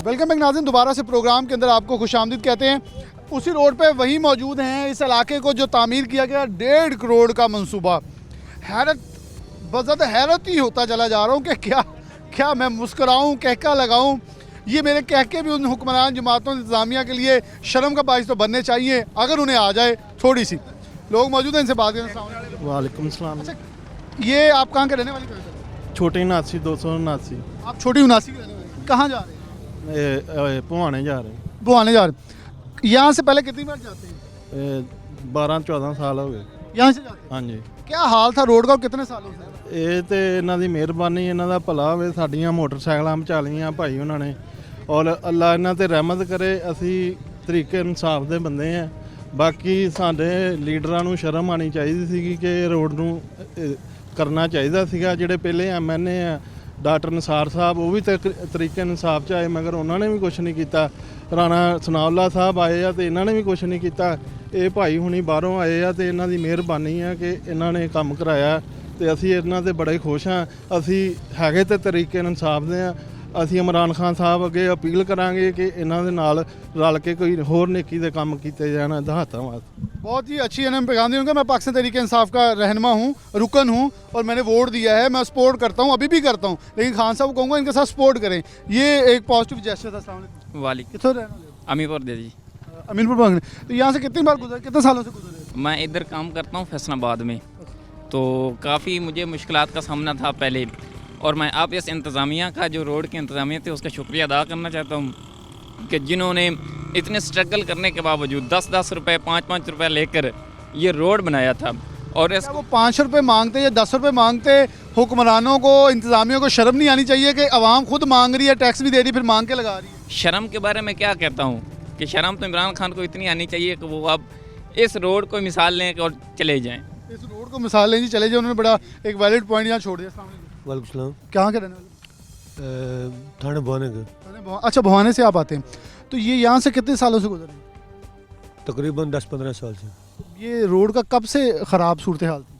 Speaker 1: वेलकम बैक नाज़रीन, दोबारा से प्रोग्राम के अंदर आपको खुशामदीद कहते हैं। उसी रोड पे वही मौजूद हैं, इस इलाके को जो तामीर किया गया 1.5 करोड़ का मंसूबा। हैरत बज़द हैरत ही होता चला जा रहा हूँ कि क्या मैं मुस्कुराऊँ, कहका लगाऊँ। ये मेरे कह के भी उन हुक्मरान जमातों इंतज़ामिया के लिए शर्म का बाइस तो बनने चाहिए अगर उन्हें आ जाए थोड़ी सी। लोग मौजूद हैं, इनसे बात करें।
Speaker 8: वालेकुम सलाम।
Speaker 1: ये आप कहाँ के रहने वाले हैं?
Speaker 8: छोटी नासी 279
Speaker 1: आप छोटी उनासी के रहने वाले, कहाँ जा रहे हैं?
Speaker 8: भवाने जा रहे हैं।
Speaker 1: भवाने जा रहे हैं। यहाँ से पहले कितनी बार जाते हैं?
Speaker 8: 12-14 साल हो गए।
Speaker 1: यहाँ से जाते हैं।
Speaker 8: हाँ जी।
Speaker 1: क्या हाल था रोड का और कितने सालों से?
Speaker 8: ਇਹ ਤੇ ਇਹਨਾਂ ਦੀ ਮਿਹਰਬਾਨੀ, ਇਹਨਾਂ ਦਾ ਭਲਾ ਹੋਵੇ। ਸਾਡੀਆਂ ਮੋਟਰਸਾਈਕਲਾਂ ਬਚਾ ਲਈਆਂ ਭਾਈ ਉਹਨਾਂ ਨੇ, ਔਰ ਅੱਲਾ ਇਹਨਾਂ ਤੇ ਰਹਿਮਤ ਕਰੇ। ਅਸੀਂ ਤਰੀਕੇ ਇਨਸਾਫ ਦੇ ਬੰਦੇ ਆ। ਬਾਕੀ ਸਾਡੇ ਲੀਡਰਾਂ ਨੂੰ ਸ਼ਰਮ ਆਣੀ ਚਾਹੀਦੀ ਸੀਗੀ ਕਿ ਰੋਡ ਨੂੰ ਕਰਨਾ ਚਾਹੀਦਾ ਸੀਗਾ। ਜਿਹੜੇ ਪਹਿਲੇ ਐਮਐਨਏ ਆ ਡਾਕਟਰ ਨਸਾਰ ਸਾਹਿਬ, ਉਹ ਵੀ ਤਰੀਕੇ ਇਨਸਾਫ 'ਚ ਆਏ, ਮਗਰ ਉਹਨਾਂ ਨੇ ਵੀ ਕੁਝ ਨਹੀਂ ਕੀਤਾ। ਰਾਣਾ ਸਨਾਉਲਾ ਸਾਹਿਬ ਆਏ ਆ ਤੇ ਇਹਨਾਂ ਨੇ ਵੀ ਕੁਝ ਨਹੀਂ ਕੀਤਾ। ਇਹ ਭਾਈ ਹੁਣੀ ਬਾਹਰੋਂ ਆਏ ਆ ਤੇ ਇਹਨਾਂ ਦੀ ਮਿਹਰਬਾਨੀ ਆ ਕਿ ਇਹਨਾਂ ਨੇ ਕੰਮ ਕਰਾਇਆ ਤੇ ਅਸੀਂ ਇਹਨਾਂ ਦੇ ਬੜੇ ਖੁਸ਼ ਹਾਂ। ਅਸੀਂ ਹੈਗੇ ਤੇ ਤਰੀਕੇ ਇਨਸਾਫ ਦੇ ਆ। ਅਸੀਂ ਇਮਰਾਨ ਖਾਨ ਸਾਹਿਬ ਅੱਗੇ ਅਪੀਲ ਕਰਾਂਗੇ ਕਿ ਇਹਨਾਂ ਦੇ ਨਾਲ ਰਲ ਕੇ ਕੋਈ ਹੋਰ ਨੇਕੀ ਦੇ ਕੰਮ ਕੀਤੇ ਜਾਣ। ਧੰਨਵਾਦ।
Speaker 1: बहुत ही अच्छी अहम पैगाम दी उनका। मैं पाकिस्तान तहरीक इंसाफ का रहनुमा हूँ, रुकन हूँ और मैंने वोट दिया है। मैं सपोर्ट करता हूँ, अभी भी करता हूँ, लेकिन खान साहब को कहूँगा इनके साथ सपोर्ट करें। ये एक पॉजिटिव जेस्चर था। अस्सलाम वालेकुम।
Speaker 9: वालेकुम।
Speaker 1: कितने रहने वाले?
Speaker 9: अमीपुर दे जी।
Speaker 1: अमीनपुर भागने। तो यहाँ से कितनी बार गुजरे, कितने सालों से गुजरे?
Speaker 9: मैं इधर काम करता हूँ फैसलाबाद में, तो काफ़ी मुझे मुश्किलात का सामना था पहले, और मैं आप इस इंतज़ामिया का जो रोड के इंतज़ामिया थे उसका शुक्रिया अदा करना चाहता हूँ कि जिन्होंने इतने स्ट्रगल करने के बावजूद 10-10 रुपये 5-5 रुपये लेकर ये रोड बनाया था। और इस
Speaker 1: वो 5 रुपये मांगते या 10 रुपये मांगते, हुक्मरानों को इंतज़ामिया को शर्म नहीं आनी चाहिए कि आवाम खुद मांग रही है, टैक्स भी दे रही, फिर मांग के लगा रही है।
Speaker 9: शर्म के बारे में क्या कहता हूँ कि शर्म तो इमरान खान को इतनी आनी चाहिए कि वो अब इस रोड को मिसाल लें और चले जाएँ।
Speaker 1: इस रोड को मिसाल लें जी, चले जाए। उन्होंने बड़ा एक वैलिड पॉइंट यहाँ छोड़ दिया। अस्सलाम वालेकुम।
Speaker 10: वालेकुम सलाम।
Speaker 1: कहाँ के रहने वाले?
Speaker 10: थाने भवाने के।
Speaker 1: अच्छा, भवाने से आप आते हैं। तो ये यहाँ से कितने सालों से गुजरे?
Speaker 10: तकरीबन 10-15 साल से।
Speaker 1: ये रोड का कब से ख़राब सूरत हाल थी?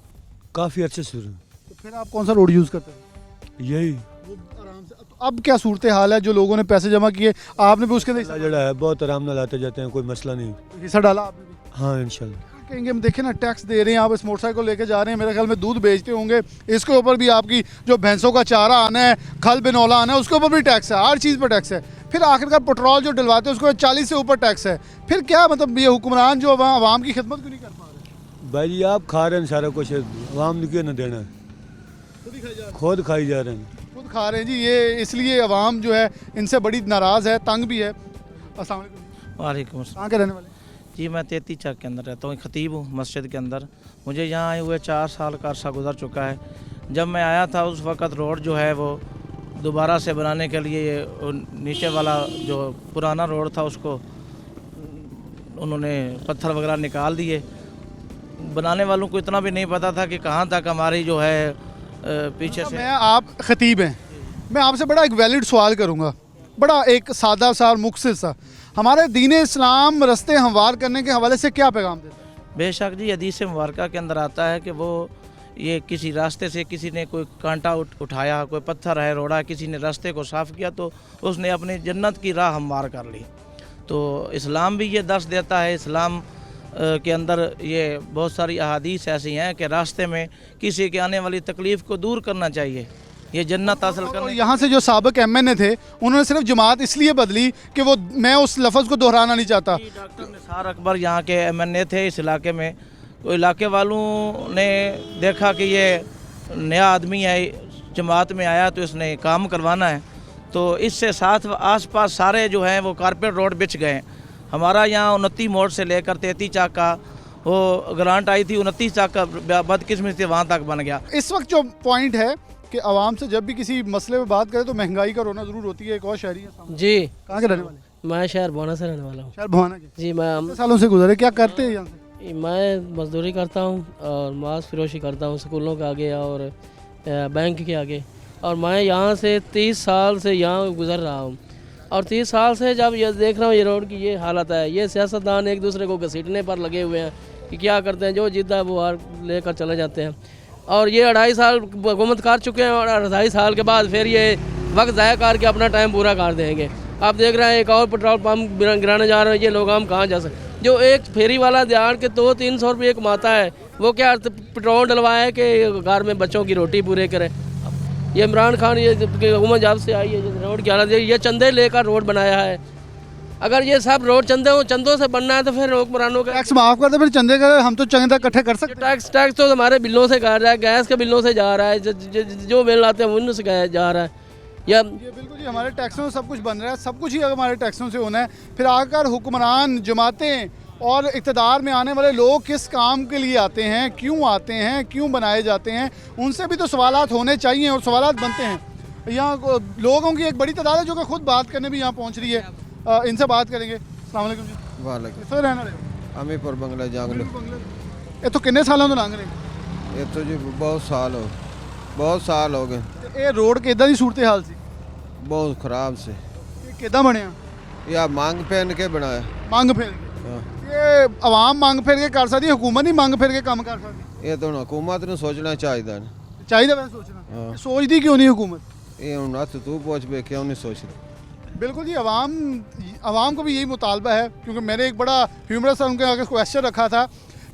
Speaker 10: काफ़ी अच्छे से शुरू।
Speaker 1: तो फिर आप कौन सा रोड यूज़ करते हैं?
Speaker 10: यही
Speaker 1: वो आराम से। तो अब क्या सूरत हाल है? जो लोगों ने पैसे जमा किए, आपने भी उसके अंदर
Speaker 10: जड़ा है, बहुत आराम में लाते जाते हैं, कोई मसला नहीं।
Speaker 1: हिस्सा डाला आपने भी?
Speaker 10: हाँ इंशाल्लाह।
Speaker 1: कहेंगे हम देखें ना, टैक्स दे रहे हैं, आप इस मोटरसाइकिल को लेके जा रहे हैं, मेरे ख्याल में दूध बेचते होंगे, इसके ऊपर भी आपकी जो भैंसों का चारा आना है, खल बिनौला आना है, उसके ऊपर भी टैक्स है, हर चीज़ पर टैक्स है। फिर आखिरकार पेट्रोल जो डलवाते हैं उसको 40 से ऊपर टैक्स है। फिर क्या मतलब ये हुक्मरान जो आवाम की खिदमत क्यों नहीं कर पा रहे?
Speaker 10: भाई जी आप खा रहे हैं सारा कुछ, आवाम ने क्यों ना देना है? खुद खाई जा रहे हैं।
Speaker 1: खुद खा रहे हैं जी। ये इसलिए आवाम जो है इनसे बड़ी नाराज़ है, तंग भी है। अस्सलाम वालेकुम।
Speaker 7: वालेकुम अस्सलाम।
Speaker 1: कहाँ के रहने वाले?
Speaker 7: जी मैं 33 चक के अंदर रहता हूँ, खतीब हूँ मस्जिद के अंदर। मुझे यहाँ आए हुए 4 साल का अरसा गुजर चुका है। जब मैं आया था उस वक़्त रोड जो है वो दोबारा से बनाने के लिए नीचे वाला जो पुराना रोड था उसको उन्होंने पत्थर वगैरह निकाल दिए। बनाने वालों को इतना भी नहीं पता था कि कहाँ तक हमारी जो है पीछे से।
Speaker 1: मैं आप खतीब हैं, मैं आपसे बड़ा एक वैलिड सवाल करूँगा, बड़ा एक सादा सा और मुख्तसर सा। हमारे दीन इस्लाम रस्ते हमवार करने के हवाले से क्या पैगाम देता है?
Speaker 7: बेशक जी, हदीस मुबारका के अंदर आता है कि वो ये किसी रास्ते से किसी ने कोई कांटा उठाया, कोई पत्थर है रोड़ा, किसी ने रास्ते को साफ़ किया तो उसने अपनी जन्नत की राह हमवार कर ली। तो इस्लाम भी ये दर्स देता है। इस्लाम के अंदर ये बहुत सारी अहादीस ऐसी हैं कि रास्ते में किसी के आने वाली तकलीफ़ को दूर करना चाहिए, ये जन्नत हासिल
Speaker 1: और
Speaker 7: करने।
Speaker 1: यहाँ से जो साबिक एमएनए थे उन्होंने सिर्फ जमात इसलिए बदली कि वो, मैं उस लफ्ज़ को दोहराना नहीं चाहता।
Speaker 7: डॉक्टर निसार अकबर यहाँ के एमएनए थे इस इलाके में। तो इलाके वालों ने देखा कि ये नया आदमी है, जमात में आया तो इसने काम करवाना है, तो इससे साथ आसपास सारे जो हैं वो कारपेट रोड बिछ गए। हमारा यहाँ 29 मोड़ से लेकर 33 चाक का वो ग्रांट आई थी, 29 चाक का बदकिस्मती से वहाँ तक बन गया।
Speaker 1: इस वक्त जो पॉइंट है कि आवाम से जब भी किसी मसले में बात करें तो महंगाई का रोना ज़रूर होती है। एक और शहरी है
Speaker 3: जी,
Speaker 1: कहाँ के रहने वाले?
Speaker 3: मैं शहर भवाना से रहने वाला हूँ।
Speaker 1: शहर भवाना के।
Speaker 3: जी, मैं
Speaker 1: कितने सालों से गुजरे, क्या करते हैं यहाँ से?
Speaker 3: मैं मजदूरी करता हूँ और मांस फरोशी करता हूँ स्कूलों के आगे और बैंक के आगे। और मैं यहाँ से 30 साल से यहाँ गुजर रहा हूँ और 30 साल से जब ये देख रहा हूँ ये रोड की ये हालत है। ये सियासतदान एक दूसरे को घसीटने पर लगे हुए हैं कि क्या करते हैं, जो जीता है वो हार लेकर चले जाते हैं। और ये 2.5 साल हुकूमत कर चुके हैं और 2.5 साल के बाद फिर ये वक्त ज़ाया करके अपना टाइम पूरा कर देंगे। आप देख रहे हैं एक और पेट्रोल पम्प गिराने जा रहे हैं, ये लोग हम कहाँ जा सकते। जो एक फेरी वाला दिहाड़ के 200-300 रुपये कमाता है वो क्या पेट्रोल डलवाए कि घर में बच्चों की रोटी पूरे करे। ये इमरान खान ये हुकूमत जब से आई है रोड की हालत ये चंदे लेकर रोड बनाया है। अगर ये सब रोड चंदों से बनना है तो फिर हुक्मरानों का
Speaker 1: टैक्स माफ कर दे, फिर चंदे का हम तो चंदा इकट्ठे कर सकते हैं।
Speaker 3: टैक्स तो हमारे बिलों से कर रहा है, गैस के बिलों से जा रहा है, जो बिल आते हैं उनसे जा रहा है। या
Speaker 1: ये बिल्कुल जी, हमारे टैक्सों से सब कुछ बन रहा है, सब कुछ ही हमारे टैक्सों से होना है। फिर आकर हुक्मरान, जमातें और इक़्तिदार में आने वाले लोग किस काम के लिए आते हैं, क्यों बनाए जाते हैं, उनसे भी तो सवालात होने चाहिए और सवालात बनते हैं। यहाँ लोगों की एक बड़ी तादाद है जो कि खुद बात करने भी यहाँ पहुँच रही है, इनसे बात करेंगे। अस्सलाम वालेकुम जी।
Speaker 11: वालेकुम
Speaker 1: किस रहना रहे हो?
Speaker 11: अमीपुर बंगला जांगलो।
Speaker 1: ये तो कितने सालों तो लंघ रहे?
Speaker 11: ये तो जी बहुत साल हो गए।
Speaker 1: ये रोड किदा दी सूरत हाल सी?
Speaker 11: बहुत खराब से।
Speaker 1: ये किदा बनया?
Speaker 11: या मांग पहन के बनाया।
Speaker 1: मांग फेर के? ये आवाम मांग फेर के कर सकती, हुकूमत नहीं मांग फेर के काम कर सकती?
Speaker 11: ये तो हुकूमत ने सोचना चाहिए।
Speaker 1: चाहिए वैसे सोचना, सोचती क्यों नहीं हुकूमत?
Speaker 11: ये हूँ हथ तू पूछ बे क्यों नहीं सोचती।
Speaker 1: बिल्कुल जी, अवाम को भी यही मुतालबा है, क्योंकि मैंने एक बड़ा ह्यूमरस उनके आगे क्वेश्चन रखा था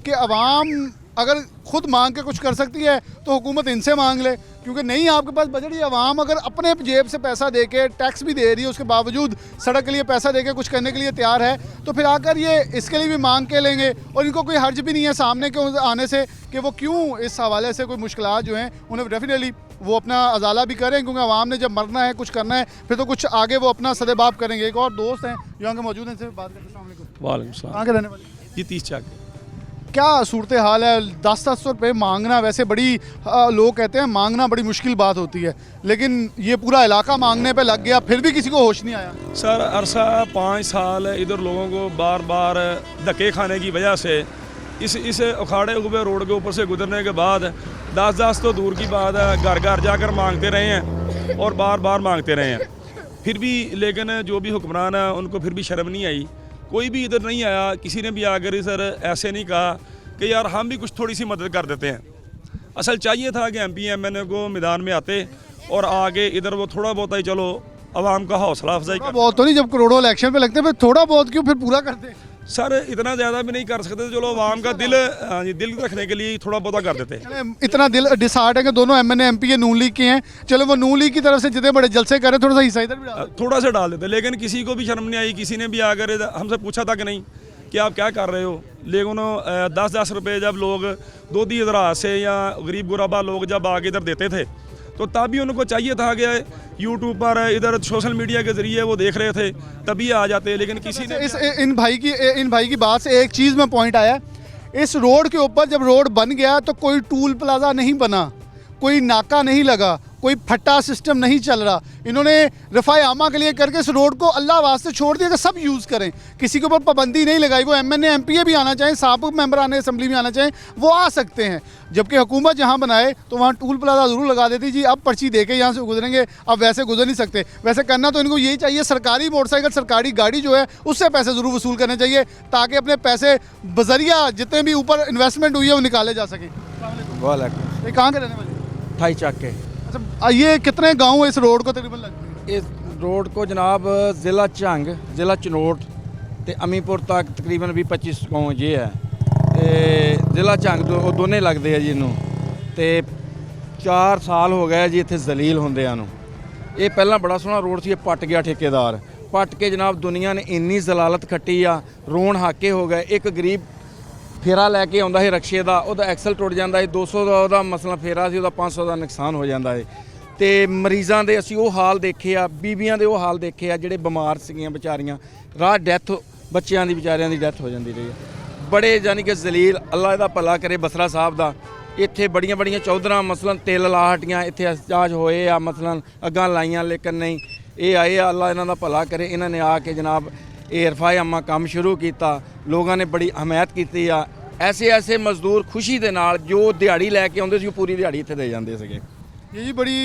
Speaker 1: कि अवाम अगर खुद मांग के कुछ कर सकती है तो हुकूमत इनसे मांग ले, क्योंकि नहीं आपके पास बजट। ये अवाम अगर अपने जेब से पैसा दे के टैक्स भी दे रही है, उसके बावजूद सड़क के लिए पैसा दे के कुछ करने के लिए तैयार है, तो फिर आकर ये इसके लिए भी मांग के लेंगे। और इनको कोई हर्ज भी नहीं है सामने के आने से कि वो क्यों इस हवाले से कोई मुश्किलात जो हैं उन्हें डेफिनेटली वो अपना अजाला भी करें, क्योंकि अवाम ने जब मरना है, कुछ करना है, फिर तो कुछ आगे वो अपना सदेबाब करेंगे। एक और दोस्त हैं यहाँ के मौजूद हैं, इनसे बात करते हैं।
Speaker 4: वालेकुम सलाम।
Speaker 1: कहाँ के रहने वाले?
Speaker 4: जी 30 चाक।
Speaker 1: क्या सूरत हाल है? 10-10 रुपये मांगना वैसे बड़ी लोग कहते हैं मांगना बड़ी मुश्किल बात होती है, लेकिन ये पूरा इलाका मांगने पे लग गया, फिर भी किसी को होश नहीं आया।
Speaker 12: सर अरसा 5 साल इधर लोगों को बार बार धक्के खाने की वजह से इस उखाड़े हुए रोड के ऊपर से गुजरने के बाद 10 तो दूर की बात है, घर घर जाकर मांगते रहे हैं और बार बार मांगते रहे हैं, फिर भी लेकिन जो भी हुक्मरान है उनको फिर भी शर्म नहीं आई, कोई भी इधर नहीं आया, किसी ने भी आकर सर ऐसे नहीं कहा कि यार हम भी कुछ थोड़ी सी मदद कर देते हैं। असल चाहिए था कि MP MNA को मैदान में आते और आगे इधर वो थोड़ा बहुत ही चलो आवाम का हौसला अफजाई कर।
Speaker 1: बहुत तो नहीं, जब करोड़ों इलेक्शन पे लगते हैं थोड़ा बहुत क्यों फिर पूरा करते?
Speaker 12: सर इतना ज़्यादा भी नहीं कर सकते, चलो आवाम का दिल रखने के लिए थोड़ा बहुत कर देते हैं।
Speaker 1: इतना दिल डिसाइड है कि दोनों MNA MP नून लीग के हैं, चलो वो नून लीग की तरफ से जितने बड़े जलसे करें थोड़ा सा हिस्सा इधर भी डाल,
Speaker 12: थोड़ा सा डाल देते, लेकिन किसी को भी शर्म नहीं आई, किसी ने भी आकर हमसे पूछा था कि नहीं कि आप क्या कर रहे हो। लेकिन 10-10 रुपये जब लोग 2-2 हज़ार से या गरीब गुराबा लोग जब आगे इधर देते थे तो तभी उनको चाहिए था कि यूट्यूब पर इधर सोशल मीडिया के ज़रिए वो देख रहे थे तभी आ जाते, लेकिन किसी ने
Speaker 1: इन भाई की बात से एक चीज़ में पॉइंट आया, इस रोड के ऊपर जब रोड बन गया तो कोई टूल प्लाजा नहीं बना, कोई नाका नहीं लगा, कोई फट्टा सिस्टम नहीं चल रहा। इन्होंने रफ़ाए आमा के लिए करके इस रोड को अल्लाह वास्ते छोड़ दिया कि सब यूज़ करें, किसी के ऊपर पाबंदी नहीं लगाई। वो MNA MPA भी आना चाहें, साबिक़ मेंबर आने असम्बली में आना चाहें, वो आ सकते हैं, जबकि हुकूमत जहाँ बनाए तो वहाँ टूल प्लाजा ज़रूर लगा देती जी, अब पर्ची दे के यहाँ से गुजरेंगे, अब वैसे गुजर नहीं सकते। वैसे करना तो इनको यही चाहिए, सरकारी मोटरसाइकिल सरकारी गाड़ी जो है उससे पैसे ज़रूर वसूल करने चाहिए, ताकि अपने पैसे बजरिया जितने भी ऊपर इन्वेस्टमेंट हुई है वो निकाले जा सकें।
Speaker 11: वालेकुम।
Speaker 1: ये कहाँ के रहने वाले?
Speaker 12: 28 चाक के।
Speaker 1: अच्छा, ये कितने गाँव इस रोड को तकरीबन लगते हैं?
Speaker 12: इस रोड को जनाब ज़िला झंग, ज़िला चनोट ते अमीपुर तक तकरीबन 20-25 गाँव ये है, ज़िला झंग तो दोने लगते हैं जी इनू, ते 4 साल हो गए जी इत्थे जलील होंदियां नू। ये पहला बड़ा सोहना रोड सी, पट गया ठेकेदार, पट के जनाब दुनिया ने इन्नी जलालत खट्टी आ, रोन हाके हो गए। एक गरीब फेरा लैके आउंदा है रक्शे का, ਉਹਦਾ एक्सल टुट जाता है, 200 का ਉਹਦਾ मसला फेरा ਸੀ, ਉਹਦਾ 500 का नुकसान हो जाता है। तो मरीज़ों के असी वो हाल देखे आ, बीबियां के वो हाल देखे आ ਜਿਹੜੇ ਬਿਮਾਰ ਸੀਗੀਆਂ ਵਿਚਾਰੀਆਂ, राह डैथ बच्चों की बेचारियां की डैथ हो जाती रही है। बड़े यानी कि जलील, अल्लाह दा भला करे बसरा साहब का, इत्थे बड़ियां बड़ियां चौधरां मसलन तेल ला हटियां, इत्थे एहतजाज होए आ, मसलन अग्गां लाइयां, लेकिन नहीं ये आए, अल्लाह इन्हां दा भला करे, इन्हां ने आके जनाब ये रफाए अम्मा काम शुरू किया, लोगों ने बड़ी हमायत की आ। ऐसे मजदूर खुशी के नाल जो दिहाड़ी लैके आउंदे सी पूरी दिहाड़ी इत्थे दे जांदे सीगे।
Speaker 1: ये जी बड़ी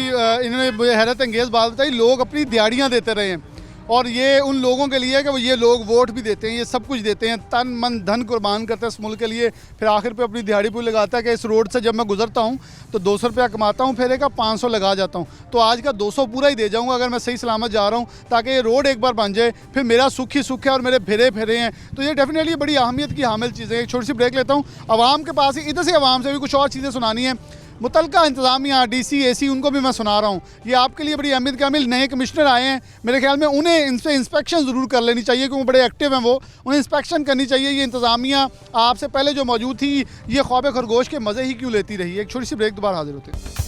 Speaker 1: इन्होंने हैरत अंगेज़ बात बताई, लोग अपनी दिहाड़ियाँ देते रहे हैं, और ये उन लोगों के लिए कि वो ये लोग वोट भी देते हैं, ये सब कुछ देते हैं, तन मन धन कुर्बान करते हैं इस मुल्क के लिए, फिर आखिर पे अपनी दिहाड़ी पूरी लगाता है कि इस रोड से जब मैं गुजरता हूँ तो 200 रुपया कमाता हूँ, फेरे का 500 लगा जाता हूँ, तो आज का 200 पूरा ही दे जाऊँगा अगर मैं सही सलामत जा रहा हूँ, ताकि ये रोड एक बार बन जाए, फिर मेरा सुख ही सुख है और मेरे फेरे हैं। तो ये डेफिनेटली बड़ी अहमियत की हामिल चीज़ें हैं। एक छोटी सी ब्रेक लेता हूँ, आवाम के पास ही, इधर से आवाम से भी कुछ और चीज़ें सुनानी है। मुतलका इंतज़ामिया DC AC उनको भी मैं सुना रहा हूँ, ये आपके लिए बड़ी अहमियत का अमिल। नए कमिश्नर आए हैं, मेरे ख्याल में उन्हें इन पर इंस्पेक्शन ज़रूर कर लेनी चाहिए, क्योंकि बड़े एक्टिव हैं वो, उन्हें इंस्पेक्शन करनी चाहिए। ये इंतज़ामिया आपसे पहले जो मौजूद थी, ये ख्वाब खरगोश के मज़े ही क्यों लेती रही। एक छोटी सी ब्रेक, दोबारा हाजिर होते हैं।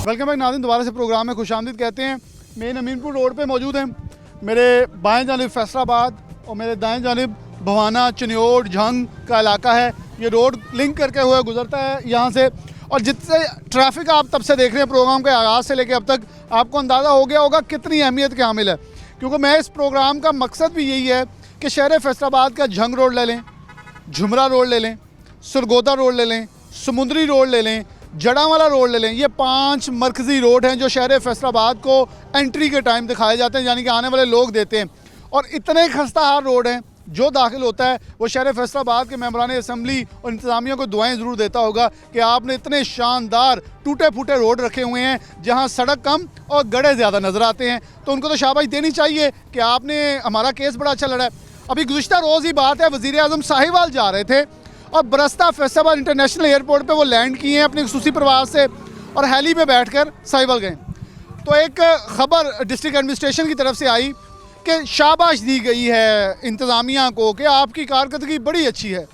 Speaker 1: वेलकम बैक नाज़रीन, दोबारा से प्रोग्राम में खुशामदीद कहते हैं। मेन अमीनपुर रोड पे मौजूद हैं। मेरे बाएं जानिब फैसलाबाद और मेरे दाएं जानिब भवाना, चनियोट, झंग का इलाका है। ये रोड लिंक करके हुआ गुजरता है यहाँ से, और जितने ट्रैफिक आप तब से देख रहे हैं प्रोग्राम के आगाज़ से लेकर अब तक, आपको अंदाज़ा हो गया होगा कितनी अहमियत के हामिल है। क्योंकि मैं इस प्रोग्राम का मकसद भी यही है कि शहर फैसलाबाद का झंग रोड ले लें, झुमरा रोड ले लें, सरगोदा रोड ले लें, समुंदरी रोड ले लें, जड़ावाला रोड ले लें। ये 5 मरकज़ी रोड हैं जो शहर फैसलाबाद को एंट्री के टाइम दिखाए जाते हैं, यानी कि आने वाले लोग देते हैं। और इतने खस्ताहार रोड हैं, जो दाखिल होता है वो शहर फैसलाबाद के मेंबरान असम्बली और इंतज़ामिया को दुआएं ज़रूर देता होगा कि आपने इतने शानदार टूटे फूटे रोड रखे हुए हैं जहाँ सड़क कम और गड्ढे ज़्यादा नज़र आते हैं। तो उनको तो शाबाश देनी चाहिए कि आपने, हमारा केस बड़ा अच्छा लड़ा है। अभी गुज़िश्ता रोज़ ही बात है, वज़ीर आज़म साहिवाल जा रहे थे और बरस्ता फैसलाबाद इंटरनेशनल एयरपोर्ट पे वो लैंड किए हैं अपनी खसूसी प्रवास से, और हेली पे बैठकर साहिवाल गए। तो एक ख़बर डिस्ट्रिक्ट एडमिनिस्ट्रेशन की तरफ से आई कि शाबाश दी गई है इंतज़ामिया को कि आपकी कारकर्दगी बड़ी अच्छी है।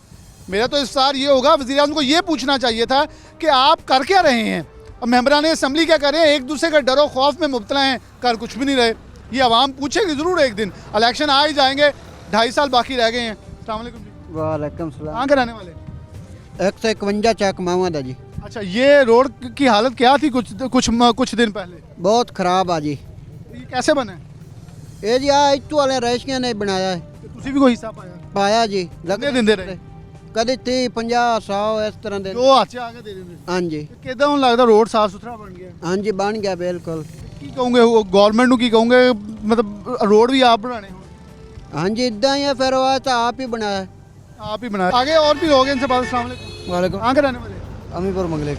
Speaker 1: मेरा तो इफ्तार ये होगा, वज़ीर आज़म को ये पूछना चाहिए था कि आप कर क्या रहे हैं। अब मेंबरान असम्बली क्या कर रहे हैं, एक दूसरे का डरो खौफ में मुब्तला हैं, कर कुछ भी नहीं रहे। ये आवाम पूछेगी ज़रूर एक दिन, इलेक्शन आ ही जाएंगे, 2.5 साल बाकी रह गए हैं। अस्सलाम वालेकुम जी।
Speaker 13: वालेकुम सलाम।
Speaker 1: कहाँ के रहने वाले?
Speaker 13: 151 चक मावा दा जी।
Speaker 1: अच्छा, ये रोड की हालत क्या थी कुछ दिन पहले?
Speaker 13: बहुत खराब आ जी।
Speaker 1: ये कैसे बने?
Speaker 13: ये जी आ इतू वाले रैशियां ने बनाया है।
Speaker 1: ਤੁਸੀਂ ਵੀ ਕੋਈ ਹਿੱਸਾ ਪਾਇਆ?
Speaker 13: पाया जी।
Speaker 1: कितने ਦਿੰਦੇ ਰਹੇ?
Speaker 13: कभी 30, 50, 100 इस तरह दे।
Speaker 1: ਜੋ ਹੱਥ 'ਚ ਆ ਕੇ ਦੇ ਦਿੰਦੇ।
Speaker 13: हाँ जी।
Speaker 1: ਕਿਦਾਂ ਹੁਣ ਲੱਗਦਾ ਰੋਡ ਸਾਫ ਸੁਥਰਾ ਬਣ ਗਿਆ?
Speaker 13: हाँ जी बन गया बिल्कुल।
Speaker 1: ਕੀ ਕਹੋਗੇ ਗਵਰਨਮੈਂਟ ਨੂੰ, ਕੀ ਕਹੋਗੇ मतलब रोड भी आप बनाने हो?
Speaker 13: हाँ जी इदा ही है, फिर वो तो आप ही बनाया।
Speaker 1: आप ही बनाया। आगे और भी हो गए, इनसे बात। अस्सलाम वालेकुम।
Speaker 13: वालेकुम।
Speaker 1: कहाँ के रहने वाले?
Speaker 13: अमीपुर मंगले।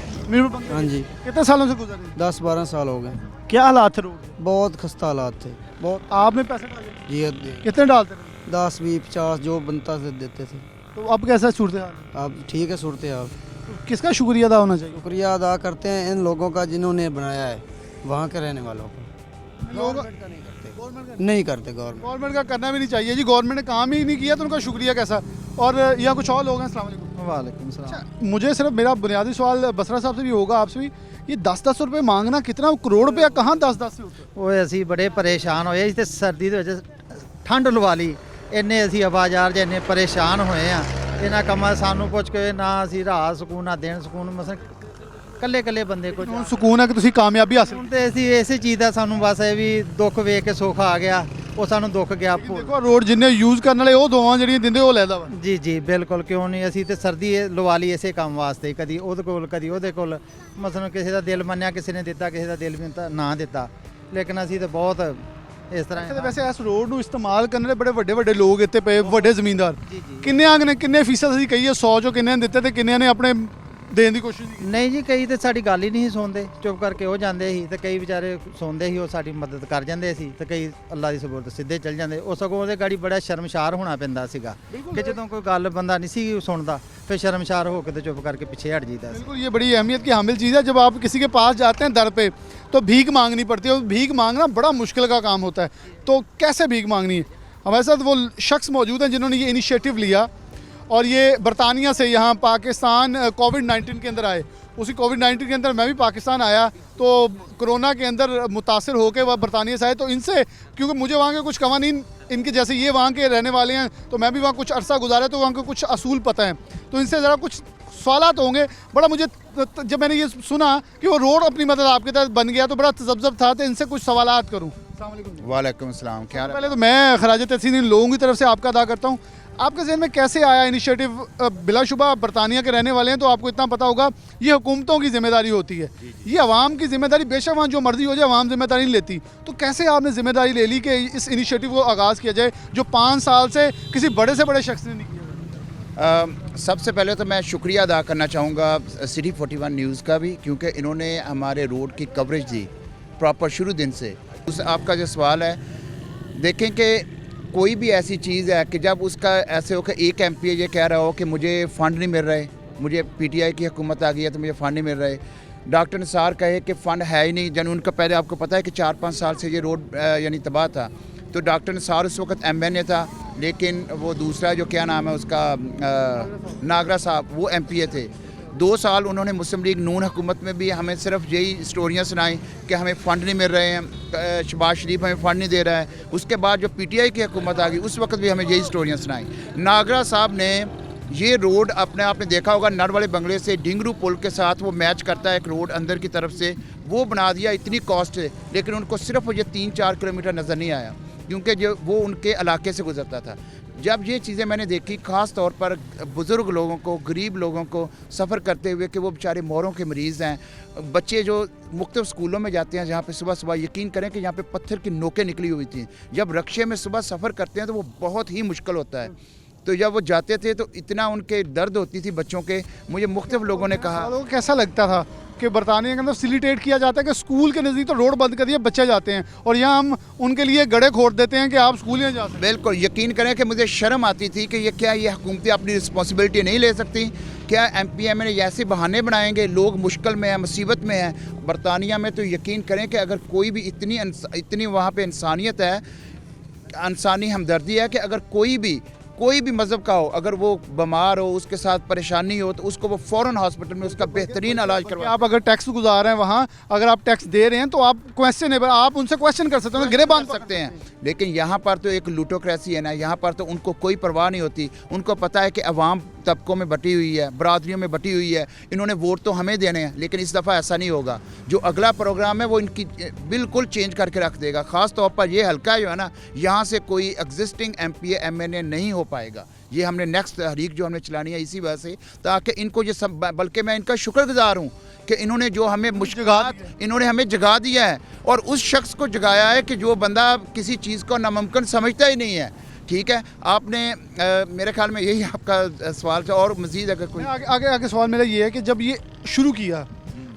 Speaker 1: हाँ
Speaker 13: जी।
Speaker 1: कितने सालों से गुजर रहे?
Speaker 13: 10-12 साल हो गए।
Speaker 1: क्या हालात थे रोड के?
Speaker 13: बहुत खस्ता हालात थे बहुत।
Speaker 1: आपने पैसे डाले?
Speaker 13: जी
Speaker 1: कितने डालते रहे?
Speaker 13: 10, 20, 50 जो बनता से देते थे।
Speaker 1: तो अब कैसा सूरत हाल?
Speaker 13: अब ठीक है सूरत हाल।
Speaker 1: तो किसका शुक्रिया अदा होना चाहिए?
Speaker 13: शुक्रिया अदा करते हैं इन लोगों का जिन्होंने बनाया है, वहाँ के रहने वालों को।
Speaker 1: लोग
Speaker 13: नहीं करते गवर्नमेंट।
Speaker 1: गवर्नमेंट का करना भी नहीं चाहिए जी, गवर्नमेंट ने काम ही नहीं किया तो उनका शुक्रिया कैसा। और यहाँ कुछ और लोग हैं। अस्सलाम वालेकुम।
Speaker 13: वालेकुम सलाम।
Speaker 1: मुझे सिर्फ मेरा बुनियादी सवाल बसरा साहब से भी होगा, आपसे भी, ये 10-10 रुपए मांगना कितना, करोड़ रुपया कहाँ 10-10 से होता है?
Speaker 7: ਉਹ ਅਸੀਂ ਬੜੇ ਪਰੇਸ਼ਾਨ ਹੋਏ ਇਸ ਤੇ ਸਰਦੀ ਦੇ ਵਿੱਚ ਠੰਡ ਲਵਾ ਲਈ, ਇੰਨੇ ਅਸੀਂ ਆਵਾਜ਼ਾਰ ਜੇ ਇੰਨੇ ਪਰੇਸ਼ਾਨ ਹੋਏ ਆ ਇਹਨਾਂ ਕੰਮਾਂ ਸਾਨੂੰ ਪੁੱਛ ਕੇ ਨਾ ਅਸੀਂ ਰਾਤ ਸਕੂਨ ਨਾ ਦਿਨ ਸਕੂਨ, ਮਸਲ ਕੱਲੇ ਕੱਲੇ ਬੰਦੇ ਕੋ
Speaker 1: ਹੁਣ ਸਕੂਨ ਹੈ ਕਿ ਤੁਸੀਂ ਕਾਮਯਾਬੀ ਹਾਸਲ
Speaker 7: ਹੁਣ ਤੇ ਅਸੀਂ ਇਸੇ ਚੀਜ਼ ਦਾ ਸਾਨੂੰ ਬਸ ਇਹ ਵੀ ਦੁੱਖ ਵੇਖ ਕੇ ਸੁੱਖ ਆ ਗਿਆ, ਉਹ ਸਾਨੂੰ ਦੁੱਖ ਗਿਆ।
Speaker 1: ਦੇਖੋ ਰੋਡ ਜਿੰਨੇ ਯੂਜ਼ ਕਰਨ ਵਾਲੇ ਉਹ ਦੋਵਾਂ ਜਿਹੜੀਆਂ ਦਿੰਦੇ ਉਹ ਲੈਦਾ ਵਾ।
Speaker 7: ਜੀ ਜੀ ਬਿਲਕੁਲ, ਕਿਉਂ ਨਹੀਂ, ਅਸੀਂ ਤੇ ਸਰਦੀ ਲਵਾ ਲਈ ਇਸੇ ਕੰਮ ਵਾਸਤੇ, ਕਦੀ ਉਹਦੇ ਕੋਲ ਕਦੀ ਉਹਦੇ ਕੋਲ, ਮਸਲਨ ਕਿਸੇ ਦਾ ਦਿਲ ਮੰਨਿਆ ਕਿਸੇ ਨੇ ਦਿੱਤਾ, ਕਿਸੇ ਦਾ ਦਿਲ ਵੀ ਨਾ ਦਿੱਤਾ, ਲੇਕਿਨ ਅਸੀਂ ਤੇ ਬਹੁਤ ਇਸ ਤਰ੍ਹਾਂ।
Speaker 1: ਵੈਸੇ ਇਸ ਰੋਡ ਨੂੰ ਇਸਤੇਮਾਲ ਕਰਨ ਵਾਲੇ ਬੜੇ ਵੱਡੇ ਵੱਡੇ ਲੋਕ ਇੱਥੇ ਪਏ, ਵੱਡੇ ਜ਼ਮੀਂਦਾਰ, ਕਿੰਨੇ ਫੀਸਦ ਅਸੀਂ ਕਹੀਏ 100 ਚੋਂ ਕਿੰਨੇ ਨੇ ਦਿੱਤੇ ਤੇ ਕਿੰਨਿਆਂ ਨੇ ਆਪਣੇ ਦੇਣ ਦੀ ਕੋਸ਼ਿਸ਼ ਕੀਤੀ?
Speaker 7: ਨਹੀਂ ਜੀ, ਕਈ ਤੇ ਸਾਡੀ ਗੱਲ ਹੀ ਨਹੀਂ ਸੁਣਦੇ, ਚੁੱਪ ਕਰਕੇ ਉਹ ਜਾਂਦੇ ਸੀ, ਤੇ ਕਈ ਵਿਚਾਰੇ ਸੁਣਦੇ ਸੀ, ਉਹ ਸਾਡੀ ਮਦਦ ਕਰ ਜਾਂਦੇ ਸੀ, ਤੇ ਕਈ ਅੱਲਾ ਦੀ ਸਬੂਤ ਸਿੱਧੇ ਚੱਲ ਜਾਂਦੇ। ਉਹ ਸਗੋਂ ਉਹਦੇ ਗਾੜੀ ਬੜਾ ਸ਼ਰਮਸ਼ਾਰ ਹੋਣਾ ਪੈਂਦਾ ਸੀਗਾ ਕਿ ਜਦੋਂ ਕੋਈ ਗੱਲ ਬੰਦਾ ਨਹੀਂ ਸੀ ਸੁਣਦਾ, ਫਿਰ ਸ਼ਰਮਸ਼ਾਰ ਹੋ ਕੇ ਤੇ ਚੁੱਪ ਕਰਕੇ ਪਿੱਛੇ हट जाता है।
Speaker 1: बिल्कुल, ये बड़ी अहमियत की हामिल चीज़ है। जब आप किसी के पास जाते हैं दर पे तो भीख मांगनी पड़ती है, और भीख मांगना बड़ा मुश्किल का काम होता है। तो कैसे भीख मांगनी है? हमारे साथ वो शख्स मौजूद हैं जिन्होंने ये इनिशिएटिव लिया, और ये बरतानिया से यहाँ पाकिस्तान कोविड-19 के अंदर आए। उसी कोविड-19 के अंदर मैं भी पाकिस्तान आया, तो कोरोना के अंदर मुतासर होकर वह बरतानिया से आए। तो इनसे, क्योंकि मुझे वहाँ के कुछ कवानीन इनके जैसे ये वहाँ के रहने वाले हैं, तो मैं भी वहाँ कुछ अरसा गुजारा, तो वहाँ के कुछ असूल पता है, तो इनसे ज़रा कुछ सवालात होंगे। बड़ा मुझे जब मैंने ये सुना कि वो रोड अपनी मदद आपके तहत बन गया तो बड़ा तजब्जब था, तो इनसे कुछ सवालात करूँ।
Speaker 14: वालेकुम सलाम। क्या
Speaker 1: पहले तो मैं खराज तहसीन इन लोगों की तरफ से आपका अदा करता हूँ। आपके जहन में कैसे आया इनिशिएटिव? बिलाशुबा बरतानिया के रहने वाले हैं, तो आपको इतना पता होगा ये हुकूमतों की जिम्मेदारी होती है, ये अवाम की जिम्मेदारी, बेशक वहाँ जो मर्जी हो जाए अवाम जिम्मेदारी नहीं लेती। तो कैसे आपने जिम्मेदारी ले ली कि इस इनिशिएटिव को आगाज़ किया जाए जो 5 साल से किसी बड़े से बड़े शख्स ने नहीं किया?
Speaker 14: सबसे पहले तो मैं शुक्रिया अदा करना चाहूँगा सिटी 41 न्यूज़ का भी, क्योंकि इन्होंने हमारे रोड की कवरेज दी प्रॉपर शुरू दिन से। आपका जो सवाल है, देखें कि कोई भी ऐसी चीज़ है कि जब उसका ऐसे हो कि एक एमपी ये कह रहा हो कि मुझे फ़ंड नहीं मिल रहे, मुझे पीटीआई की हुकूमत आ गई है तो मुझे फ़ंड नहीं मिल रहे, डॉक्टर निसार कहे कि फ़ंड है ही नहीं, जन उनका पहले आपको पता है कि 4-5 साल से ये रोड यानी तबाह था। तो डॉक्टर निसार उस वक्त एमएनए था, लेकिन वो दूसरा जो क्या नाम है उसका नागरा साहब, वो एमपीए थे। 2 साल उन्होंने मुस्लिम लीग नून हुकूमत में भी हमें सिर्फ यही स्टोरियाँ सुनाई कि हमें फ़ंड नहीं मिल रहे हैं, शहबाज शरीफ हमें फ़ंड नहीं दे रहा है। उसके बाद जो पीटीआई की हुकूमत आ गई उस वक्त भी हमें यही स्टोरियाँ सुनाई। नागरा साहब ने ये रोड अपने आपने देखा होगा, नर वाले बंगले से डिंगरू पुल के साथ वो मैच करता है एक रोड अंदर की तरफ से, वो बना दिया, इतनी कॉस्ट है, लेकिन उनको सिर्फ ये 3-4 किलोमीटर नज़र नहीं आया, क्योंकि जो वो उनके इलाके से गुजरता था। जब ये चीज़ें मैंने देखी, ख़ास तौर पर बुज़ुर्ग लोगों को, गरीब लोगों को सफ़र करते हुए कि वो बेचारे मोरों के मरीज़ हैं, बच्चे जो मुख्तलिफ स्कूलों में जाते हैं जहाँ पे सुबह सुबह, यकीन करें कि यहाँ पे पत्थर की नोकें निकली हुई थी। जब रक्शे में सुबह सफ़र करते हैं तो वो बहुत ही मुश्किल होता है। तो जब वो जाते थे तो इतना उनके दर्द होती थी बच्चों के। मुझे मुख्तलिफ लोगों ने कहा,
Speaker 1: कैसा लगता था कि बरतानिया के अंदर फैसिलिटेट किया जाता है कि स्कूल के नज़दीक तो रोड बंद कर दिए, बच्चे जाते हैं, और यहाँ हम उनके लिए गड़े खोद देते हैं कि आप स्कूल में जा सकते हैं।
Speaker 14: बिल्कुल, यकीन करें कि मुझे शर्म आती थी कि ये क्या, ये हुकूमतें अपनी रिस्पॉन्सिबिलिटी नहीं ले सकती क्या? एमपीएम ने ऐसे बहाने बनाएंगे, लोग मुश्किल में हैं, मुसीबत में हैं। बरतानिया में तो यकीन करें कि अगर कोई भी इतनी वहाँ पर इंसानियत है, इंसानी हमदर्दी है कि अगर कोई भी मज़हब का हो, अगर वो बीमार हो, उसके साथ परेशानी हो, तो उसको वो फ़ौरन हॉस्पिटल में उसका बेहतरीन इलाज करवा।
Speaker 1: आप अगर टैक्स गुजार रहे हैं वहाँ, अगर आप टैक्स दे रहे हैं तो आप क्वेश्चनेबल, आप उनसे क्वेश्चन कर सकते हैं, गिरे बांध
Speaker 14: सकते हैं। लेकिन यहाँ पर तो एक लूटोक्रेसी है ना, यहाँ पर तो उनको कोई परवाह नहीं होती। उनको पता है कि अवाम तबकों में बटी हुई है, बरादरियों में बटी हुई है, इन्होंने वोट तो हमें देने हैं, लेकिन इस दफ़ा ऐसा नहीं होगा। जो अगला प्रोग्राम है वो इनकी बिल्कुल चेंज करके रख देगा। ख़ास तौर पर ये हल्का जो है ना, यहाँ से कोई एग्जिस्टिंग एमपीए एमएनए नहीं हो पाएगा। ये हमने नेक्स्ट तहरीक जो हमने चलानी है इसी वजह से, ताकि इनको ये सब, बल्कि मैं इनका शुक्रगुजार हूँ कि इन्होंने जो हमें मुश्किलात इन्होंने हमें जगा दिया है, और उस शख्स को जगाया है कि जो बंदा किसी चीज़ को नामुमकिन समझता ही नहीं है। ठीक है, आपने मेरे ख्याल में यही आपका सवाल था, और मज़ीद अगर कोई
Speaker 1: आगे सवाल मेरा ये है कि जब ये शुरू किया,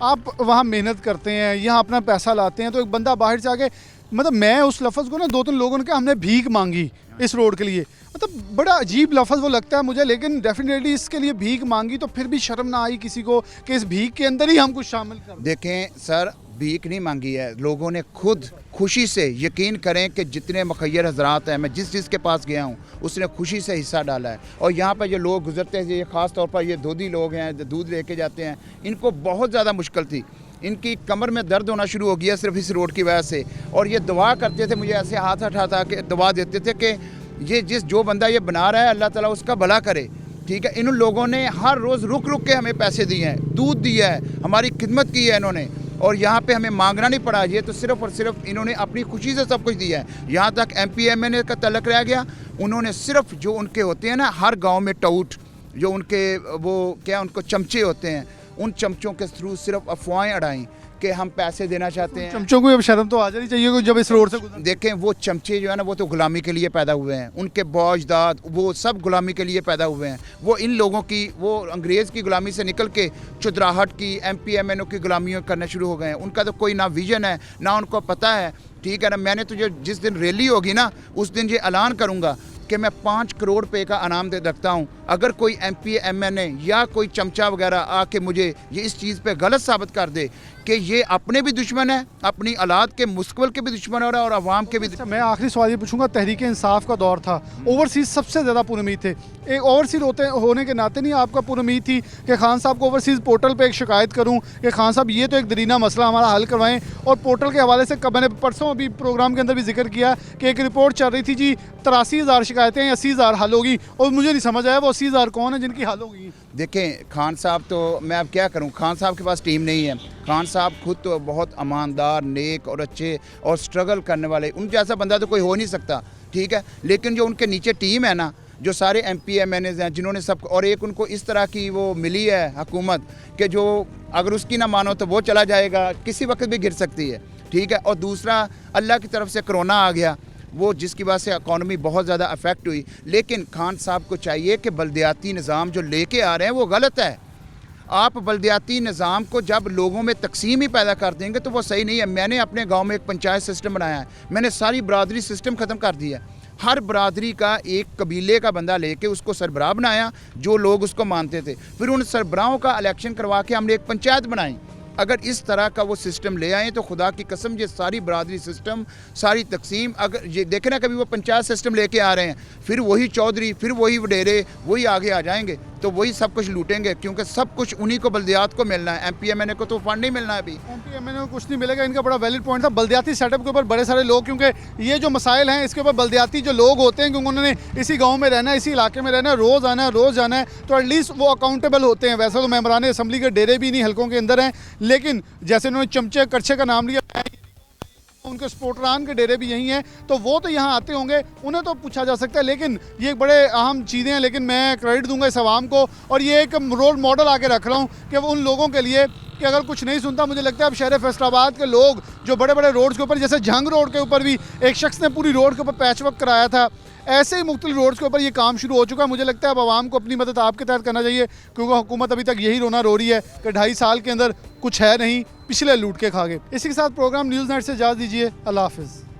Speaker 1: आप वहाँ मेहनत करते हैं, यहाँ अपना पैसा लाते हैं, तो एक बंदा बाहर से आके, मतलब मैं उस लफ्ज़ को ना 2-3 लोगों ने कहा हमने भीख मांगी इस रोड के लिए, मतलब बड़ा अजीब लफ्ज़ वो लगता है मुझे, लेकिन डेफिनेटली इसके लिए भीख मांगी तो फिर भी शर्म ना आई किसी को कि इस भीख के अंदर ही हम कुछ शामिल कर।
Speaker 14: देखें सर, भीख नहीं मांगी है, लोगों ने खुद खुशी से, यकीन करें कि जितने मुखय्यर हजरात हैं, मैं जिस के पास गया हूँ उसने खुशी से हिस्सा डाला है। और यहाँ पर जो लोग गुजरते हैं, ये ख़ास तौर पर ये दूधी लोग हैं, दूध लेके जाते हैं, इनको बहुत ज़्यादा मुश्किल थी, इनकी कमर में दर्द होना शुरू हो गया सिर्फ इस रोड की वजह से। और ये दुआ करते थे, मुझे ऐसे हाथ उठाता के दुआ देते थे कि ये जो बंदा ये बना रहा है अल्लाह ताला उसका भला करे। ठीक है, इन लोगों ने हर रोज़ रुक के हमें पैसे दिए हैं, दूध दिया है, हमारी खिदमत की है इन्होंने, और यहाँ पे हमें मांगना नहीं पड़ा। ये तो सिर्फ़ और सिर्फ इन्होंने अपनी खुशी से सब कुछ दिया है। यहाँ तक एमपीएमएनए का तलक रह गया, उन्होंने सिर्फ जो उनके होते हैं ना हर गाँव में टाउट, जो उनके वो क्या उनको चमचे होते हैं, उन चमचों के थ्रू सिर्फ अफवाहें अड़ाई कि हम पैसे देना चाहते हैं।
Speaker 1: चमचों को अब शर्म तो आ जानी चाहिए जब इस रोड से
Speaker 14: देखें, वो चमचे जो है ना वो तो गुलामी के लिए पैदा हुए हैं, उनके बौजदाद वो सब गुलामी के लिए पैदा हुए हैं। वो इन लोगों की, वो अंग्रेज़ की गुलामी से निकल के चुदराहट की, एमपीएमएनओ की गुलामियों करना शुरू हो गए हैं। उनका तो कोई ना विजन है ना उनको पता है। ठीक है ना, मैंने तो जो जिस दिन रैली होगी ना उस दिन ये ऐलान करूँगा कि मैं 5 करोड़ रुपए का इनाम दे रखता हूँ, अगर कोई एमपीएमएनए या कोई चमचा वगैरह आके मुझे ये इस चीज़ पे गलत साबित कर दे कि ये अपने भी दुश्मन है, अपनी औलाद के मुस्तकबिल के भी दुश्मन हो रहा है और आवाम के भी।
Speaker 1: मैं आखिरी सवाल ये पूछूंगा, तहरीक इंसाफ का दौर था, ओवरसीज़ सबसे ज़्यादा पुरउम्मीद थे, एक ओवरसीज़ होने के नाते नहीं आपका पुरउम्मीद थी कि खान साहब को ओवरसीज़ पोर्टल पे एक शिकायत करूं कि खान साहब ये तो एक दरीना मसला हमारा हल करवाएं, और पोर्टल के हवाले से मैंने परसों अभी प्रोग्राम के अंदर भी जिक्र किया कि एक रिपोर्ट चल रही थी जी 83,000 शिकायतें 80,000 हल होगी, और मुझे नहीं समझ आया वो 80,000 कौन है जिनकी हल होगी।
Speaker 14: देखें, खान साहब तो मैं अब क्या करूं, खान साहब के पास टीम नहीं है। खान साहब खुद तो बहुत ईमानदार, नेक और अच्छे और स्ट्रगल करने वाले, उन जैसा बंदा तो कोई हो नहीं सकता। ठीक है, लेकिन जो उनके नीचे टीम है ना, जो सारे एमपीएमएनए हैं जिन्होंने सब, और एक उनको इस तरह की वो मिली है हुकूमत कि जो अगर उसकी ना मानो तो वो चला जाएगा, किसी वक्त भी गिर सकती है। ठीक है, और दूसरा अल्लाह की तरफ से कोरोना आ गया, वो जिसकी वजह से इकॉनमी बहुत ज़्यादा अफेक्ट हुई। लेकिन खान साहब को चाहिए कि बल्दियाती निज़ाम जो लेके आ रहे हैं वो गलत है। आप बल्दियाती निज़ाम को जब लोगों में तकसीम ही पैदा कर देंगे तो वो सही नहीं है। मैंने अपने गांव में एक पंचायत सिस्टम बनाया है, मैंने सारी बरादरी सिस्टम ख़त्म कर दिया। हर बरादरी का एक कबीले का बंदा लेके उसको सरबराह बनाया, जो लोग उसको मानते थे। फिर उन सरबराहों का इलेक्शन करवा के हमने एक पंचायत बनाई। अगर इस तरह का वो सिस्टम ले आए तो खुदा की कसम ये सारी बरादरी सिस्टम, सारी तकसीम, अगर ये देखें ना कभी वो पंचायत सिस्टम लेके आ रहे हैं, फिर वही चौधरी, फिर वही वडेरे, वही आगे आ जाएंगे तो वही सब कुछ लूटेंगे, क्योंकि सब कुछ उन्हीं को बल्दियात को मिलना है। MPMNA को तो फंड नहीं मिलना है अभी।
Speaker 1: MPMNA को कुछ नहीं मिलेगा। इनका बड़ा वैलिड पॉइंट था बल्दियाती सेटअप के ऊपर बड़े सारे लोग, क्योंकि ये जो मसाइल हैं इसके ऊपर बल्दियाती जो लोग होते हैं, क्योंकि उन्होंने इसी गाँव में रहना है, इसी इलाके में रहना है, रोज़ आना है, रोज़ जाना है, तो एटलीस्ट वो अकाउंटेबल होते हैं। वैसे तो मेंबरान असम्बली के डेरे भी नहीं हल्कों के अंदर हैं, लेकिन जैसे उन्होंने चमचे करछे का नाम लिया, उनके सपोर्टरान के डेरे भी यही हैं, तो वो तो यहाँ आते होंगे, उन्हें तो पूछा जा सकता है। लेकिन ये बड़े अहम चीज़ें हैं, लेकिन मैं क्रेडिट दूंगा इस आवाम को, और ये एक रोल मॉडल आके रख रहा हूँ कि उन लोगों के लिए कि अगर कुछ नहीं सुनता, मुझे लगता है अब शहर फैसलाबाद के लोग जो बड़े बड़े रोड्स के ऊपर, जैसे जंग रोड के ऊपर भी एक शख्स ने पूरी रोड के ऊपर पैच वर्क कराया था, ऐसे ही मुख्तलिफ रोड्स के ऊपर ये काम शुरू हो चुका है। मुझे लगता है अब आवाम को अपनी मदद आपके तहत करना चाहिए, क्योंकि हुकूमत अभी तक यही रोना रो रही है कि 2.5 साल के अंदर कुछ है नहीं, पिछले लूट के खा गए। इसी के साथ प्रोग्राम न्यूज़ नाइट से इजाज़त दीजिए। अल्लाह हाफ़िज़।